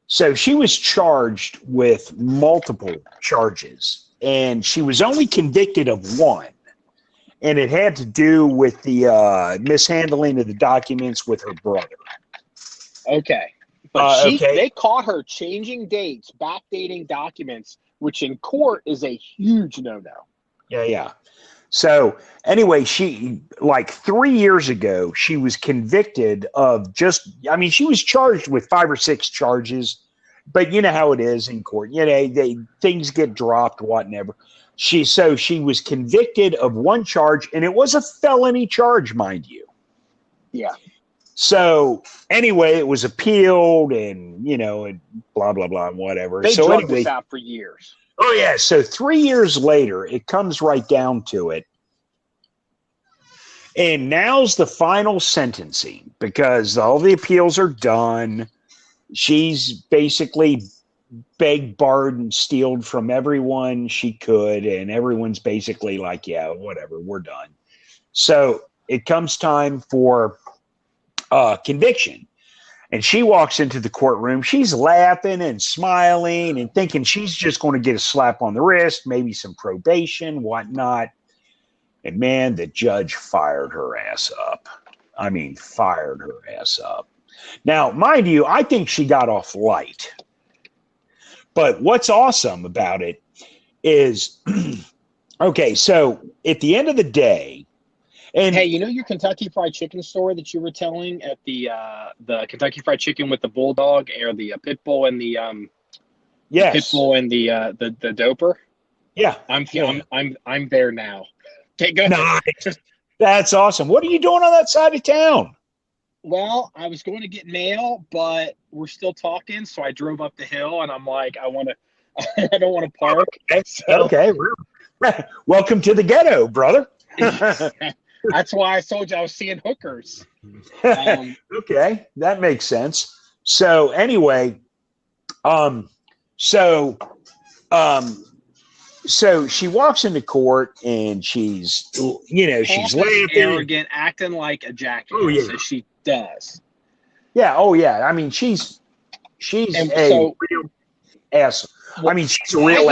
she was charged with multiple charges, and she was only convicted of one. And it had to do with the mishandling of the documents with her brother. Okay. But they caught her changing dates, backdating documents, which in court is a huge no-no. Yeah. So anyway, she, like 3 years ago, she was convicted of she was charged with 5 or 6 charges, but you know how it is in court. Things get dropped, whatever. She was convicted of one charge, and it was a felony charge, mind you. Yeah. So anyway, it was appealed, and and blah blah blah and whatever. They drug this out for years. Oh yeah. So 3 years later, it comes right down to it, and now's the final sentencing because all the appeals are done. She's basically begged, borrowed, and stealed from everyone she could, and everyone's basically like, yeah, whatever, we're done. So it comes time for conviction, and she walks into the courtroom. She's laughing and smiling and thinking she's just going to get a slap on the wrist, maybe some probation, whatnot. And man, the judge fired her ass up. I mean, fired her ass up. Now, mind you, I think she got off light. But what's awesome about it is, okay, so at the end of the day, and hey, your Kentucky Fried Chicken story that you were telling at the Kentucky Fried Chicken with the bulldog or the pit bull and the pit bull and the doper? Yeah, I'm there now. Okay, go ahead. Nice. That's awesome. What are you doing on that side of town? Well, I was going to get mail, but we're still talking, so I drove up the hill, and I'm like, I don't want to park. Okay. So. Okay. Welcome to the ghetto, brother. That's why I told you I was seeing hookers. Okay, that makes sense. So anyway, so she walks into court and she's laughing, arrogant, acting like a jackass. Oh yeah, so she does. Yeah. Oh yeah. I mean, she's real ass. I mean, she's a real.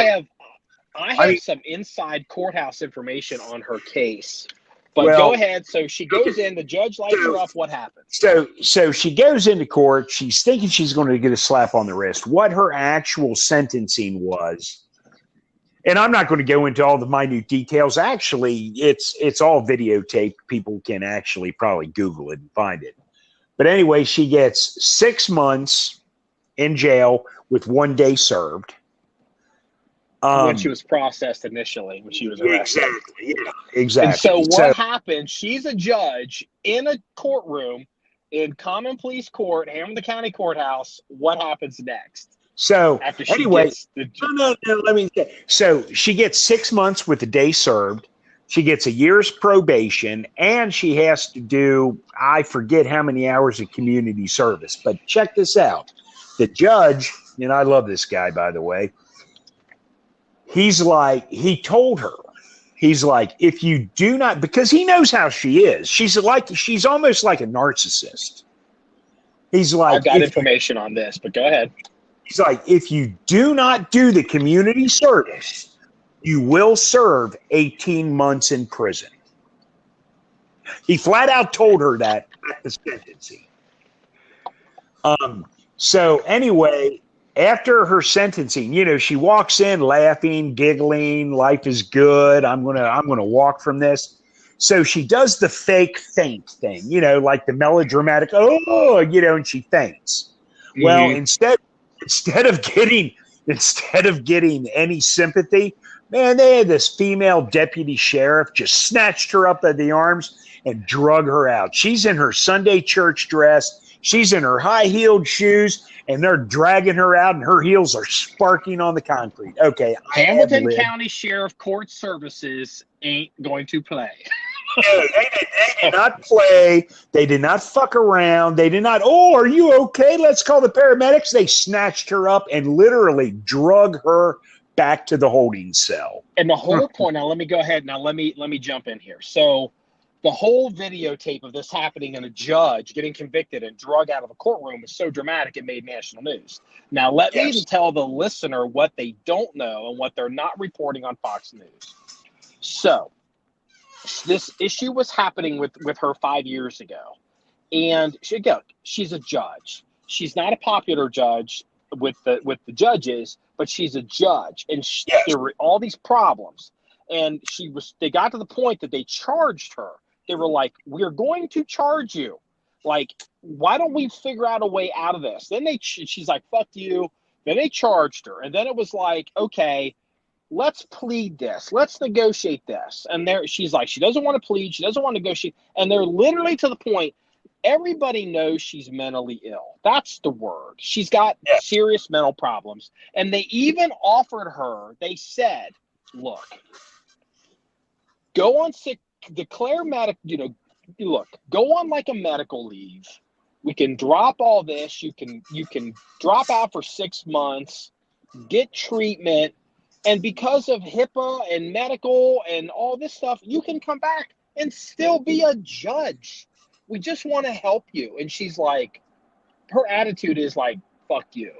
I have some inside courthouse information on her case. But go ahead. So she goes in. The judge lights her up. What happens? So she goes into court. She's thinking she's going to get a slap on the wrist. What her actual sentencing was, and I'm not going to go into all the minute details. Actually, it's all videotaped. People can actually probably Google it and find it. But anyway, she gets 6 months in jail with 1 day served. When she was processed initially, when she was arrested. Exactly. And so what happened? She's a judge in a courtroom in Common Pleas Court, Hamilton County Courthouse. What happens next? So after she anyway, gets no. Let me. So she gets 6 months with a day served. She gets a year's probation, and she has to do, I forget how many hours of community service. But check this out. The judge, and I love this guy, by the way. He told her, if you do not, because he knows how she is. She's almost like a narcissist. He's like, I've got information on this, but go ahead. He's like, if you do not do the community service, you will serve 18 months in prison. He flat out told her that at the sentencing. So anyway, after her sentencing, she walks in laughing, giggling, life is good. I'm gonna walk from this. So she does the fake faint thing, like the melodramatic, and she faints. Mm-hmm. Well, instead of getting instead of getting any sympathy, man, they had this female deputy sheriff just snatched her up by the arms and drug her out. She's in her Sunday church dress. She's in her high-heeled shoes, and they're dragging her out, and her heels are sparking on the concrete. Okay. Hamilton County Sheriff Court Services ain't going to play. They did not play. They did not fuck around. They did not, oh, are you okay? Let's call the paramedics. They snatched her up and literally drug her back to the holding cell. And the whole point, now let me go ahead. Now let me jump in here. So the whole videotape of this happening and a judge getting convicted and drug out of a courtroom is so dramatic it made national news. Now let me tell the listener what they don't know and what they're not reporting on Fox News. So this issue was happening with her 5 years ago. And she's a judge. She's not a popular judge with the judges, but she's a judge. And there were all these problems. And they got to the point that they charged her. They were like, we're going to charge you. Like, why don't we figure out a way out of this? Then she's like, fuck you. Then they charged her. And then it was like, okay, let's plead this. Let's negotiate this. And she's like, she doesn't want to plead. She doesn't want to negotiate. And they're literally to the point, everybody knows she's mentally ill. That's the word. She's got serious mental problems. And they even offered her, they said, look, go on sick, declare go on like a medical leave. We can drop all this. You can drop out for 6 months, get treatment. And because of HIPAA and medical and all this stuff, you can come back and still be a judge. We just want to help you. And she's like, her attitude is like, fuck you.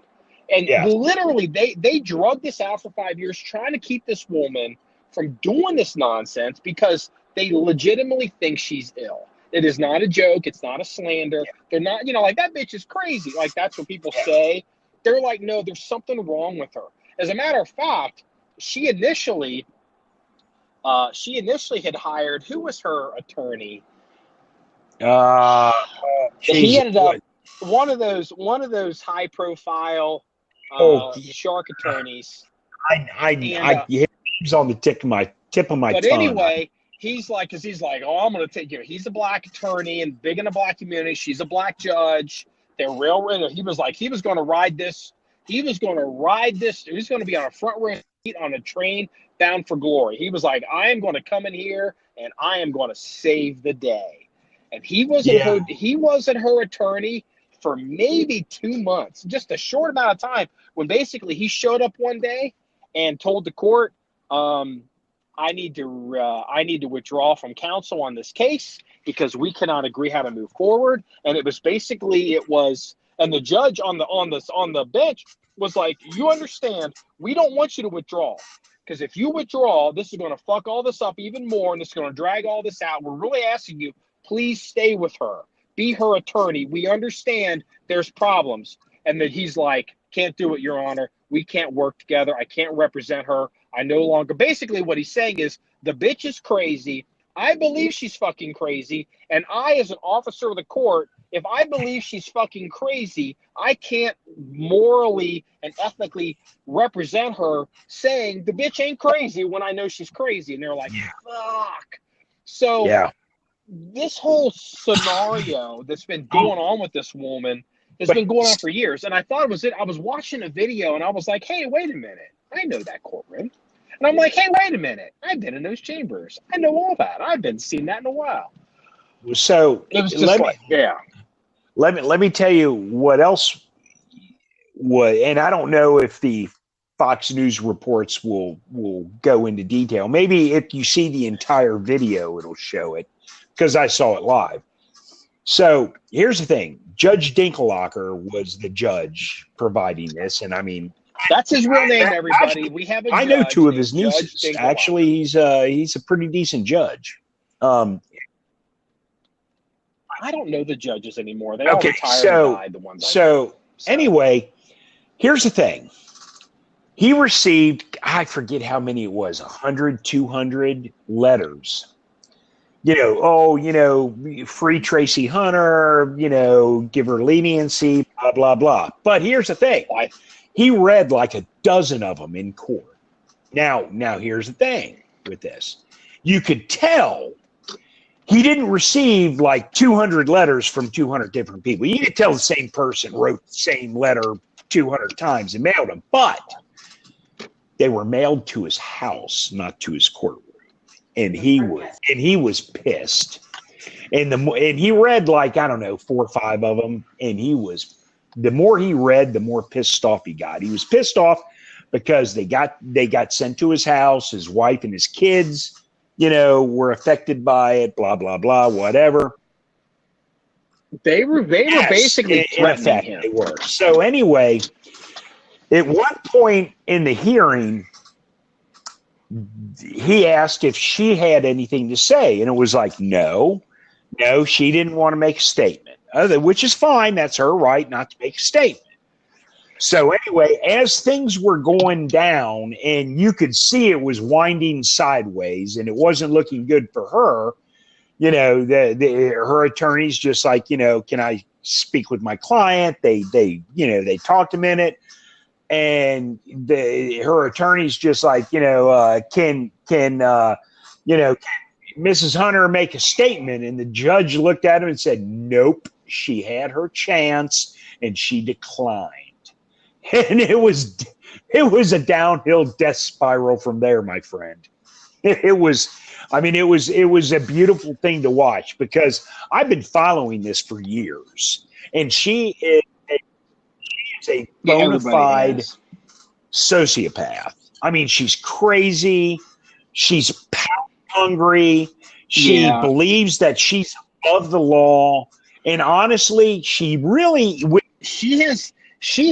And literally, they drug this out for 5 years, trying to keep this woman from doing this nonsense because they legitimately think she's ill. It is not a joke. It's not a slander. They're not, like, that bitch is crazy. Like, that's what people say. They're like, no, there's something wrong with her. As a matter of fact, she initially had hired, who was her attorney? He ended up one of those high profile shark attorneys. He's on the tip of my tongue. But anyway, he's like, oh, I'm going to take you. He's a black attorney and big in the black community. She's a black judge. They're real. He was like, he was going to ride this. He was going to be on a front row seat on a train bound for glory. He was like, I am going to come in here and I am going to save the day. And he wasn't her attorney for maybe 2 months, just a short amount of time, when basically he showed up one day and told the court, I need to withdraw from counsel on this case because we cannot agree how to move forward. And it was basically, and the judge on the bench was like, you understand, we don't want you to withdraw, because if you withdraw, this is going to fuck all this up even more, and it's going to drag all this out. We're really asking you, please stay with her, be her attorney. We understand there's problems. And then he's like, can't do it, Your Honor. We can't work together. I can't represent her. I no longer. Basically, what he's saying is the bitch is crazy. I believe she's fucking crazy. And I, as an officer of the court, if I believe she's fucking crazy, I can't morally and ethically represent her saying the bitch ain't crazy when I know she's crazy. And they're like, fuck. So this whole scenario that's been going on with this woman has been going on for years. And I thought it was it. I was watching a video and I was like, hey, wait a minute. I know that courtroom. And I'm like, hey, wait a minute. I've been in those chambers. I know all that. I've been seeing that in a while. So it was just let me tell you what else would, and I don't know if the Fox News reports will go into detail. Maybe if you see the entire video, it'll show it, because I saw it live. So here's the thing. Judge Dinkelhocker was the judge providing this. And I mean, that's his real name, everybody. We have a judge. I know two of his nieces. Actually, he's a pretty decent judge. I don't know the judges anymore. They all retired and died, the ones anyway, here's the thing. He received, I forget how many it was, 100, 200 letters. Free Tracie Hunter, give her leniency, blah, blah, blah. But here's the thing. He read like a dozen of them in court. Now here's the thing with this. You could tell he didn't receive like 200 letters from 200 different people. You could tell the same person wrote the same letter 200 times and mailed them, but they were mailed to his house, not to his courtroom. And he was pissed. And he read like, I don't know, 4 or 5 of them. And the more he read, the more pissed off he got. He was pissed off because they got sent to his house. His wife and his kids, were affected by it, blah, blah, blah, whatever. They were basically threatening him. They were. So anyway, at one point in the hearing, he asked if she had anything to say. And it was like, no, she didn't want to make a statement, which is fine. That's her right not to make a statement. So anyway, as things were going down and you could see it was winding sideways and it wasn't looking good for her, her attorney's just like, can I speak with my client? They talked a minute, and her attorney's just like, can Mrs. Hunter make a statement? And the judge looked at him and said, nope, she had her chance and she declined. And it was a downhill death spiral from there, my friend. It was a beautiful thing to watch because I've been following this for years, and she is a bona fide sociopath. I mean, she's crazy. She's power hungry. She believes that she's above the law, and honestly, she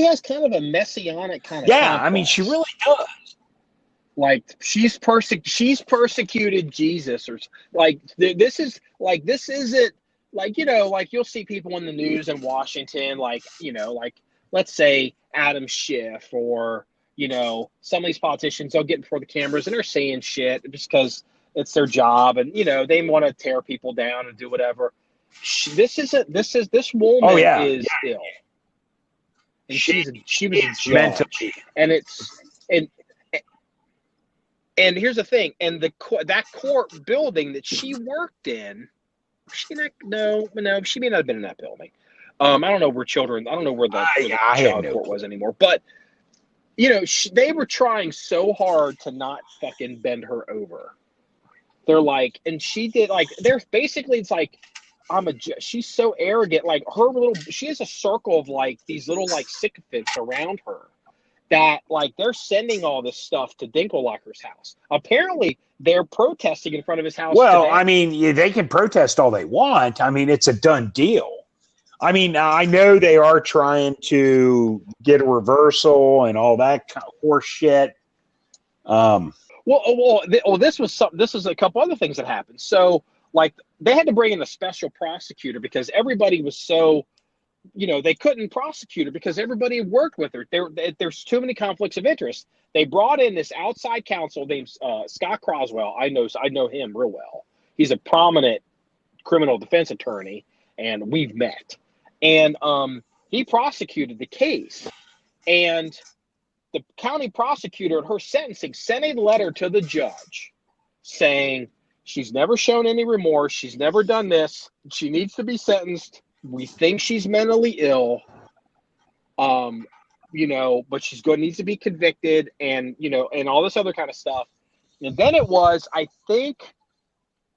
has kind of a messianic kind of complex. I mean, she really does. Like she's persecuted Jesus, or like this isn't like, like you'll see people in the news in Washington, like let's say Adam Schiff or some of these politicians, they'll get before the cameras and they're saying shit just because it's their job, and they want to tear people down and do whatever. This woman is ill. And she was a judge, and here's the thing, and that court building that she worked in, she may not have been in that building. I don't know where the child court was anymore, but they were trying so hard to not fucking bend her over. They're like, and she did like, there's basically, it's like, she's so arrogant. Like she has a circle of like these little like sycophants around her that like they're sending all this stuff to Dinkelacker's house. Apparently they're protesting in front of his house. Well, today. I mean, they can protest all they want. I mean, it's a done deal. I mean, I know they are trying to get a reversal and all that kind of horse shit. This was a couple other things that happened. So, like, they had to bring in a special prosecutor because everybody was so, they couldn't prosecute her because everybody worked with her. There's too many conflicts of interest. They brought in this outside counsel named Scott Croswell. I know him real well. He's a prominent criminal defense attorney, and we've met. And he prosecuted the case. And the county prosecutor at her sentencing sent a letter to the judge saying, she's never shown any remorse. She's never done this. She needs to be sentenced. We think she's mentally ill, but needs to be convicted and all this other kind of stuff. And then it was, I think,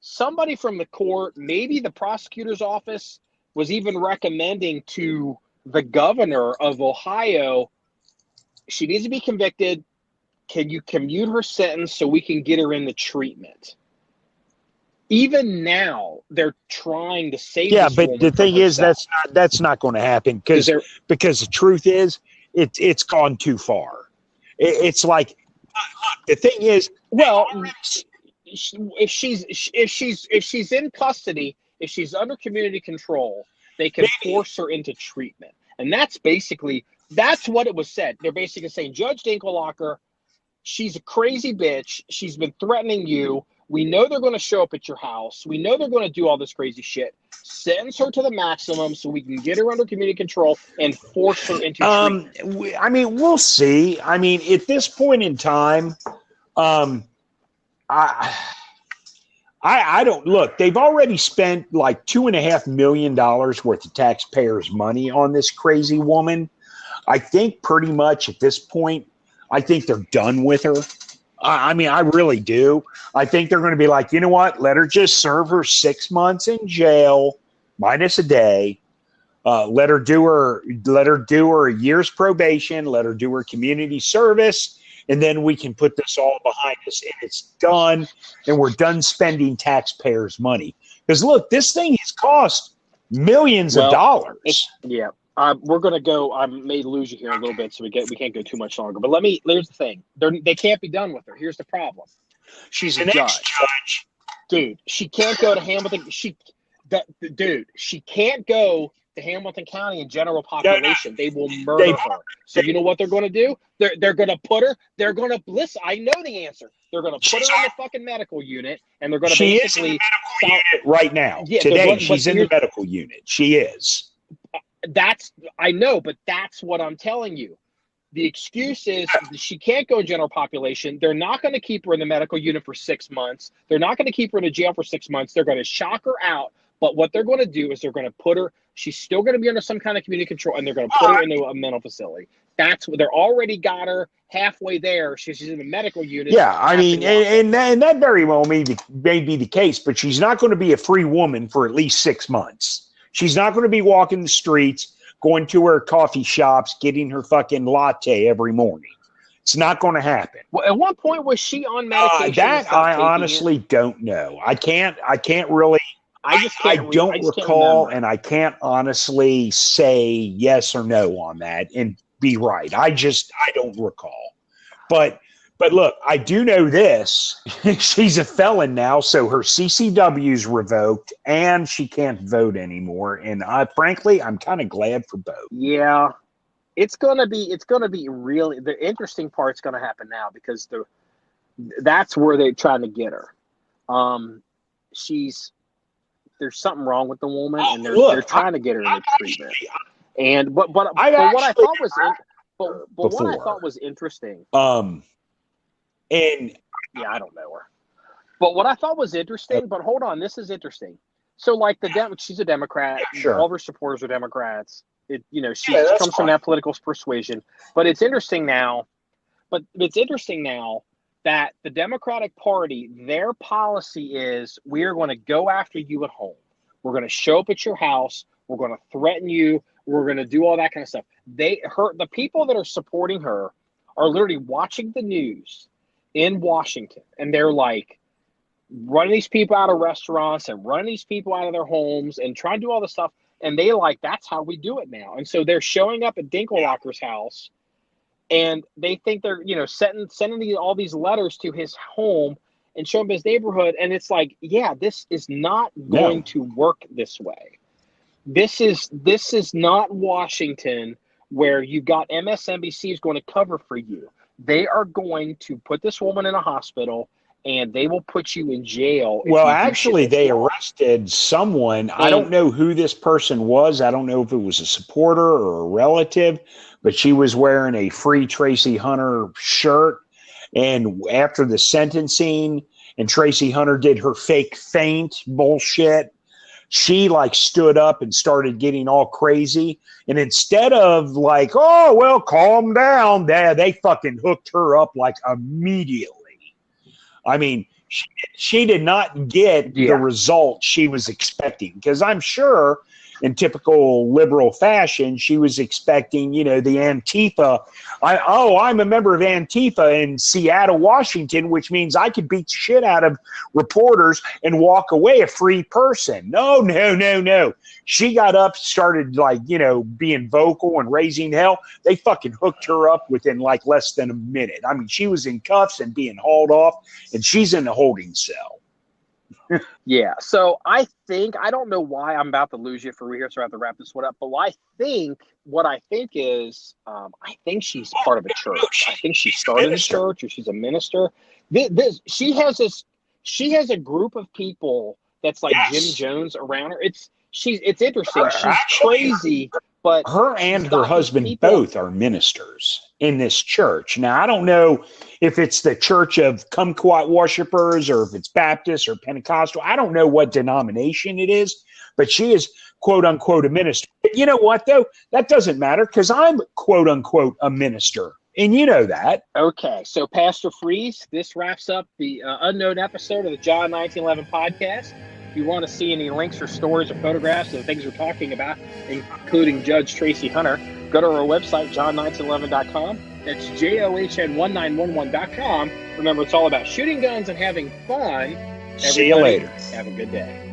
somebody from the court, maybe the prosecutor's office, was even recommending to the governor of Ohio, she needs to be convicted. Can you commute her sentence so we can get her in the treatment? Even now, they're trying to save. Yeah, but the thing is, that's not going to happen because the truth is, it's gone too far. It's like, the thing is, well, if she's in custody, if she's under community control, they can force her into treatment, and that's what it was said. They're basically saying, Judge Dinkelacke, she's a crazy bitch. She's been threatening you. We know they're going to show up at your house. We know they're going to do all this crazy shit. Sentence her to the maximum so we can get her under community control and force her into treatment. I mean, we'll see. I mean, at this point in time, I don't look. They've already spent like $2.5 million worth of taxpayers' money on this crazy woman. I think pretty much at this point, I think they're done with her. I mean, I really do. I think they're going to be like, you know what? Let her just serve her 6 months in jail, minus a day. Let her do her a year's probation. Let her do her community service, and then we can put this all behind us, and it's done. And we're done spending taxpayers' money. Because look, this thing has cost millions of dollars. Yeah. We're going to go. I may lose you here a little bit, so we can't go too much longer. But here's the thing. They can't be done with her. Here's the problem. She's a judge. Dude, she can't go to Hamilton. She can't go to Hamilton County in general population. They will murder her. So you know what they're going to do? They're going to put her. They're going to listen. I know the answer. They're going to put her in the fucking medical unit, and they're going to basically. She is in the medical unit right now. Yeah, today, she's in the medical unit. She is. I know, but that's what I'm telling you. The excuse is she can't go in general population. They're not going to keep her in the medical unit for 6 months. They're not going to keep her in jail for 6 months. They're going to shock her out. But what they're going to do is they're going to put her, she's still going to be under some kind of community control, and they're going to put her into a mental facility. That's what they're already got her halfway there. She's in the medical unit. Yeah, I mean, and that very well may be the case, but she's not going to be a free woman for at least 6 months. She's not going to be walking the streets, going to her coffee shops, getting her fucking latte every morning. It's not going to happen. Well, at what point was she on medication? That I honestly don't know. I can't really. I don't recall, and I can't honestly say yes or no on that and be right. I don't recall. But look, I do know this. She's a felon now, so her CCW's revoked, and she can't vote anymore. And frankly, I'm kind of glad for both. Yeah, it's gonna be really the interesting part's gonna happen now because that's where they're trying to get her. There's something wrong with the woman, and they're trying to get her into treatment. And what I thought was interesting. And yeah, I don't know her. But what I thought was interesting, but hold on, this is interesting. So like she's a Democrat, sure. All of her supporters are Democrats. She comes from that political persuasion. But it's interesting now that the Democratic Party, their policy is we are going to go after you at home. We're going to show up at your house. We're going to threaten you. We're going to do all that kind of stuff. The people that are supporting her are literally watching the news in Washington, and they're like running these people out of restaurants and running these people out of their homes and trying to do all this stuff. And that's how we do it now. And so they're showing up at Dinkelacker's house, and they think they're, sending all these letters to his home and showing him his neighborhood. And it's like, yeah, this is not going to work this way. This is not Washington where you've got MSNBC is going to cover for you. They are going to put this woman in a hospital, and they will put you in jail. Well, actually, they arrested someone. I don't know who this person was. I don't know if it was a supporter or a relative, but she was wearing a Free Tracie Hunter shirt. And after the sentencing, and Tracie Hunter did her fake faint bullshit, she stood up and started getting all crazy. And instead of oh, well, calm down, they fucking hooked her up immediately. I mean, she did not get the result she was expecting, because I'm sure in typical liberal fashion, she was expecting, the Antifa. I'm a member of Antifa in Seattle, Washington, which means I could beat the shit out of reporters and walk away a free person. No. She got up, started being vocal and raising hell. They fucking hooked her up within less than a minute. I mean, she was in cuffs and being hauled off, and she's in a holding cell. Yeah, so I don't know why I'm about to lose you for here, so I have to wrap this one up. But what I think is, I think she's part of a church. I think she started a church, or she's a minister. She she has a group of people that's like Jim Jones around her. It's interesting. She's crazy, but her and her husband both are ministers in this church. Now, I don't know if it's the Church of Kumquat Worshipers or if it's Baptist or Pentecostal. I don't know what denomination it is, but she is, quote unquote, a minister. But you know what, though? That doesn't matter because I'm, quote unquote, a minister. And you know that. Okay, so Pastor Freeze, this wraps up the unknown episode of the John 1911 podcast. If you want to see any links or stories or photographs of the things we're talking about, including Judge Tracie Hunter, go to our website, john1911.com. That's JOHN1911.com. Remember, it's all about shooting guns and having fun. See you later. Have a good day.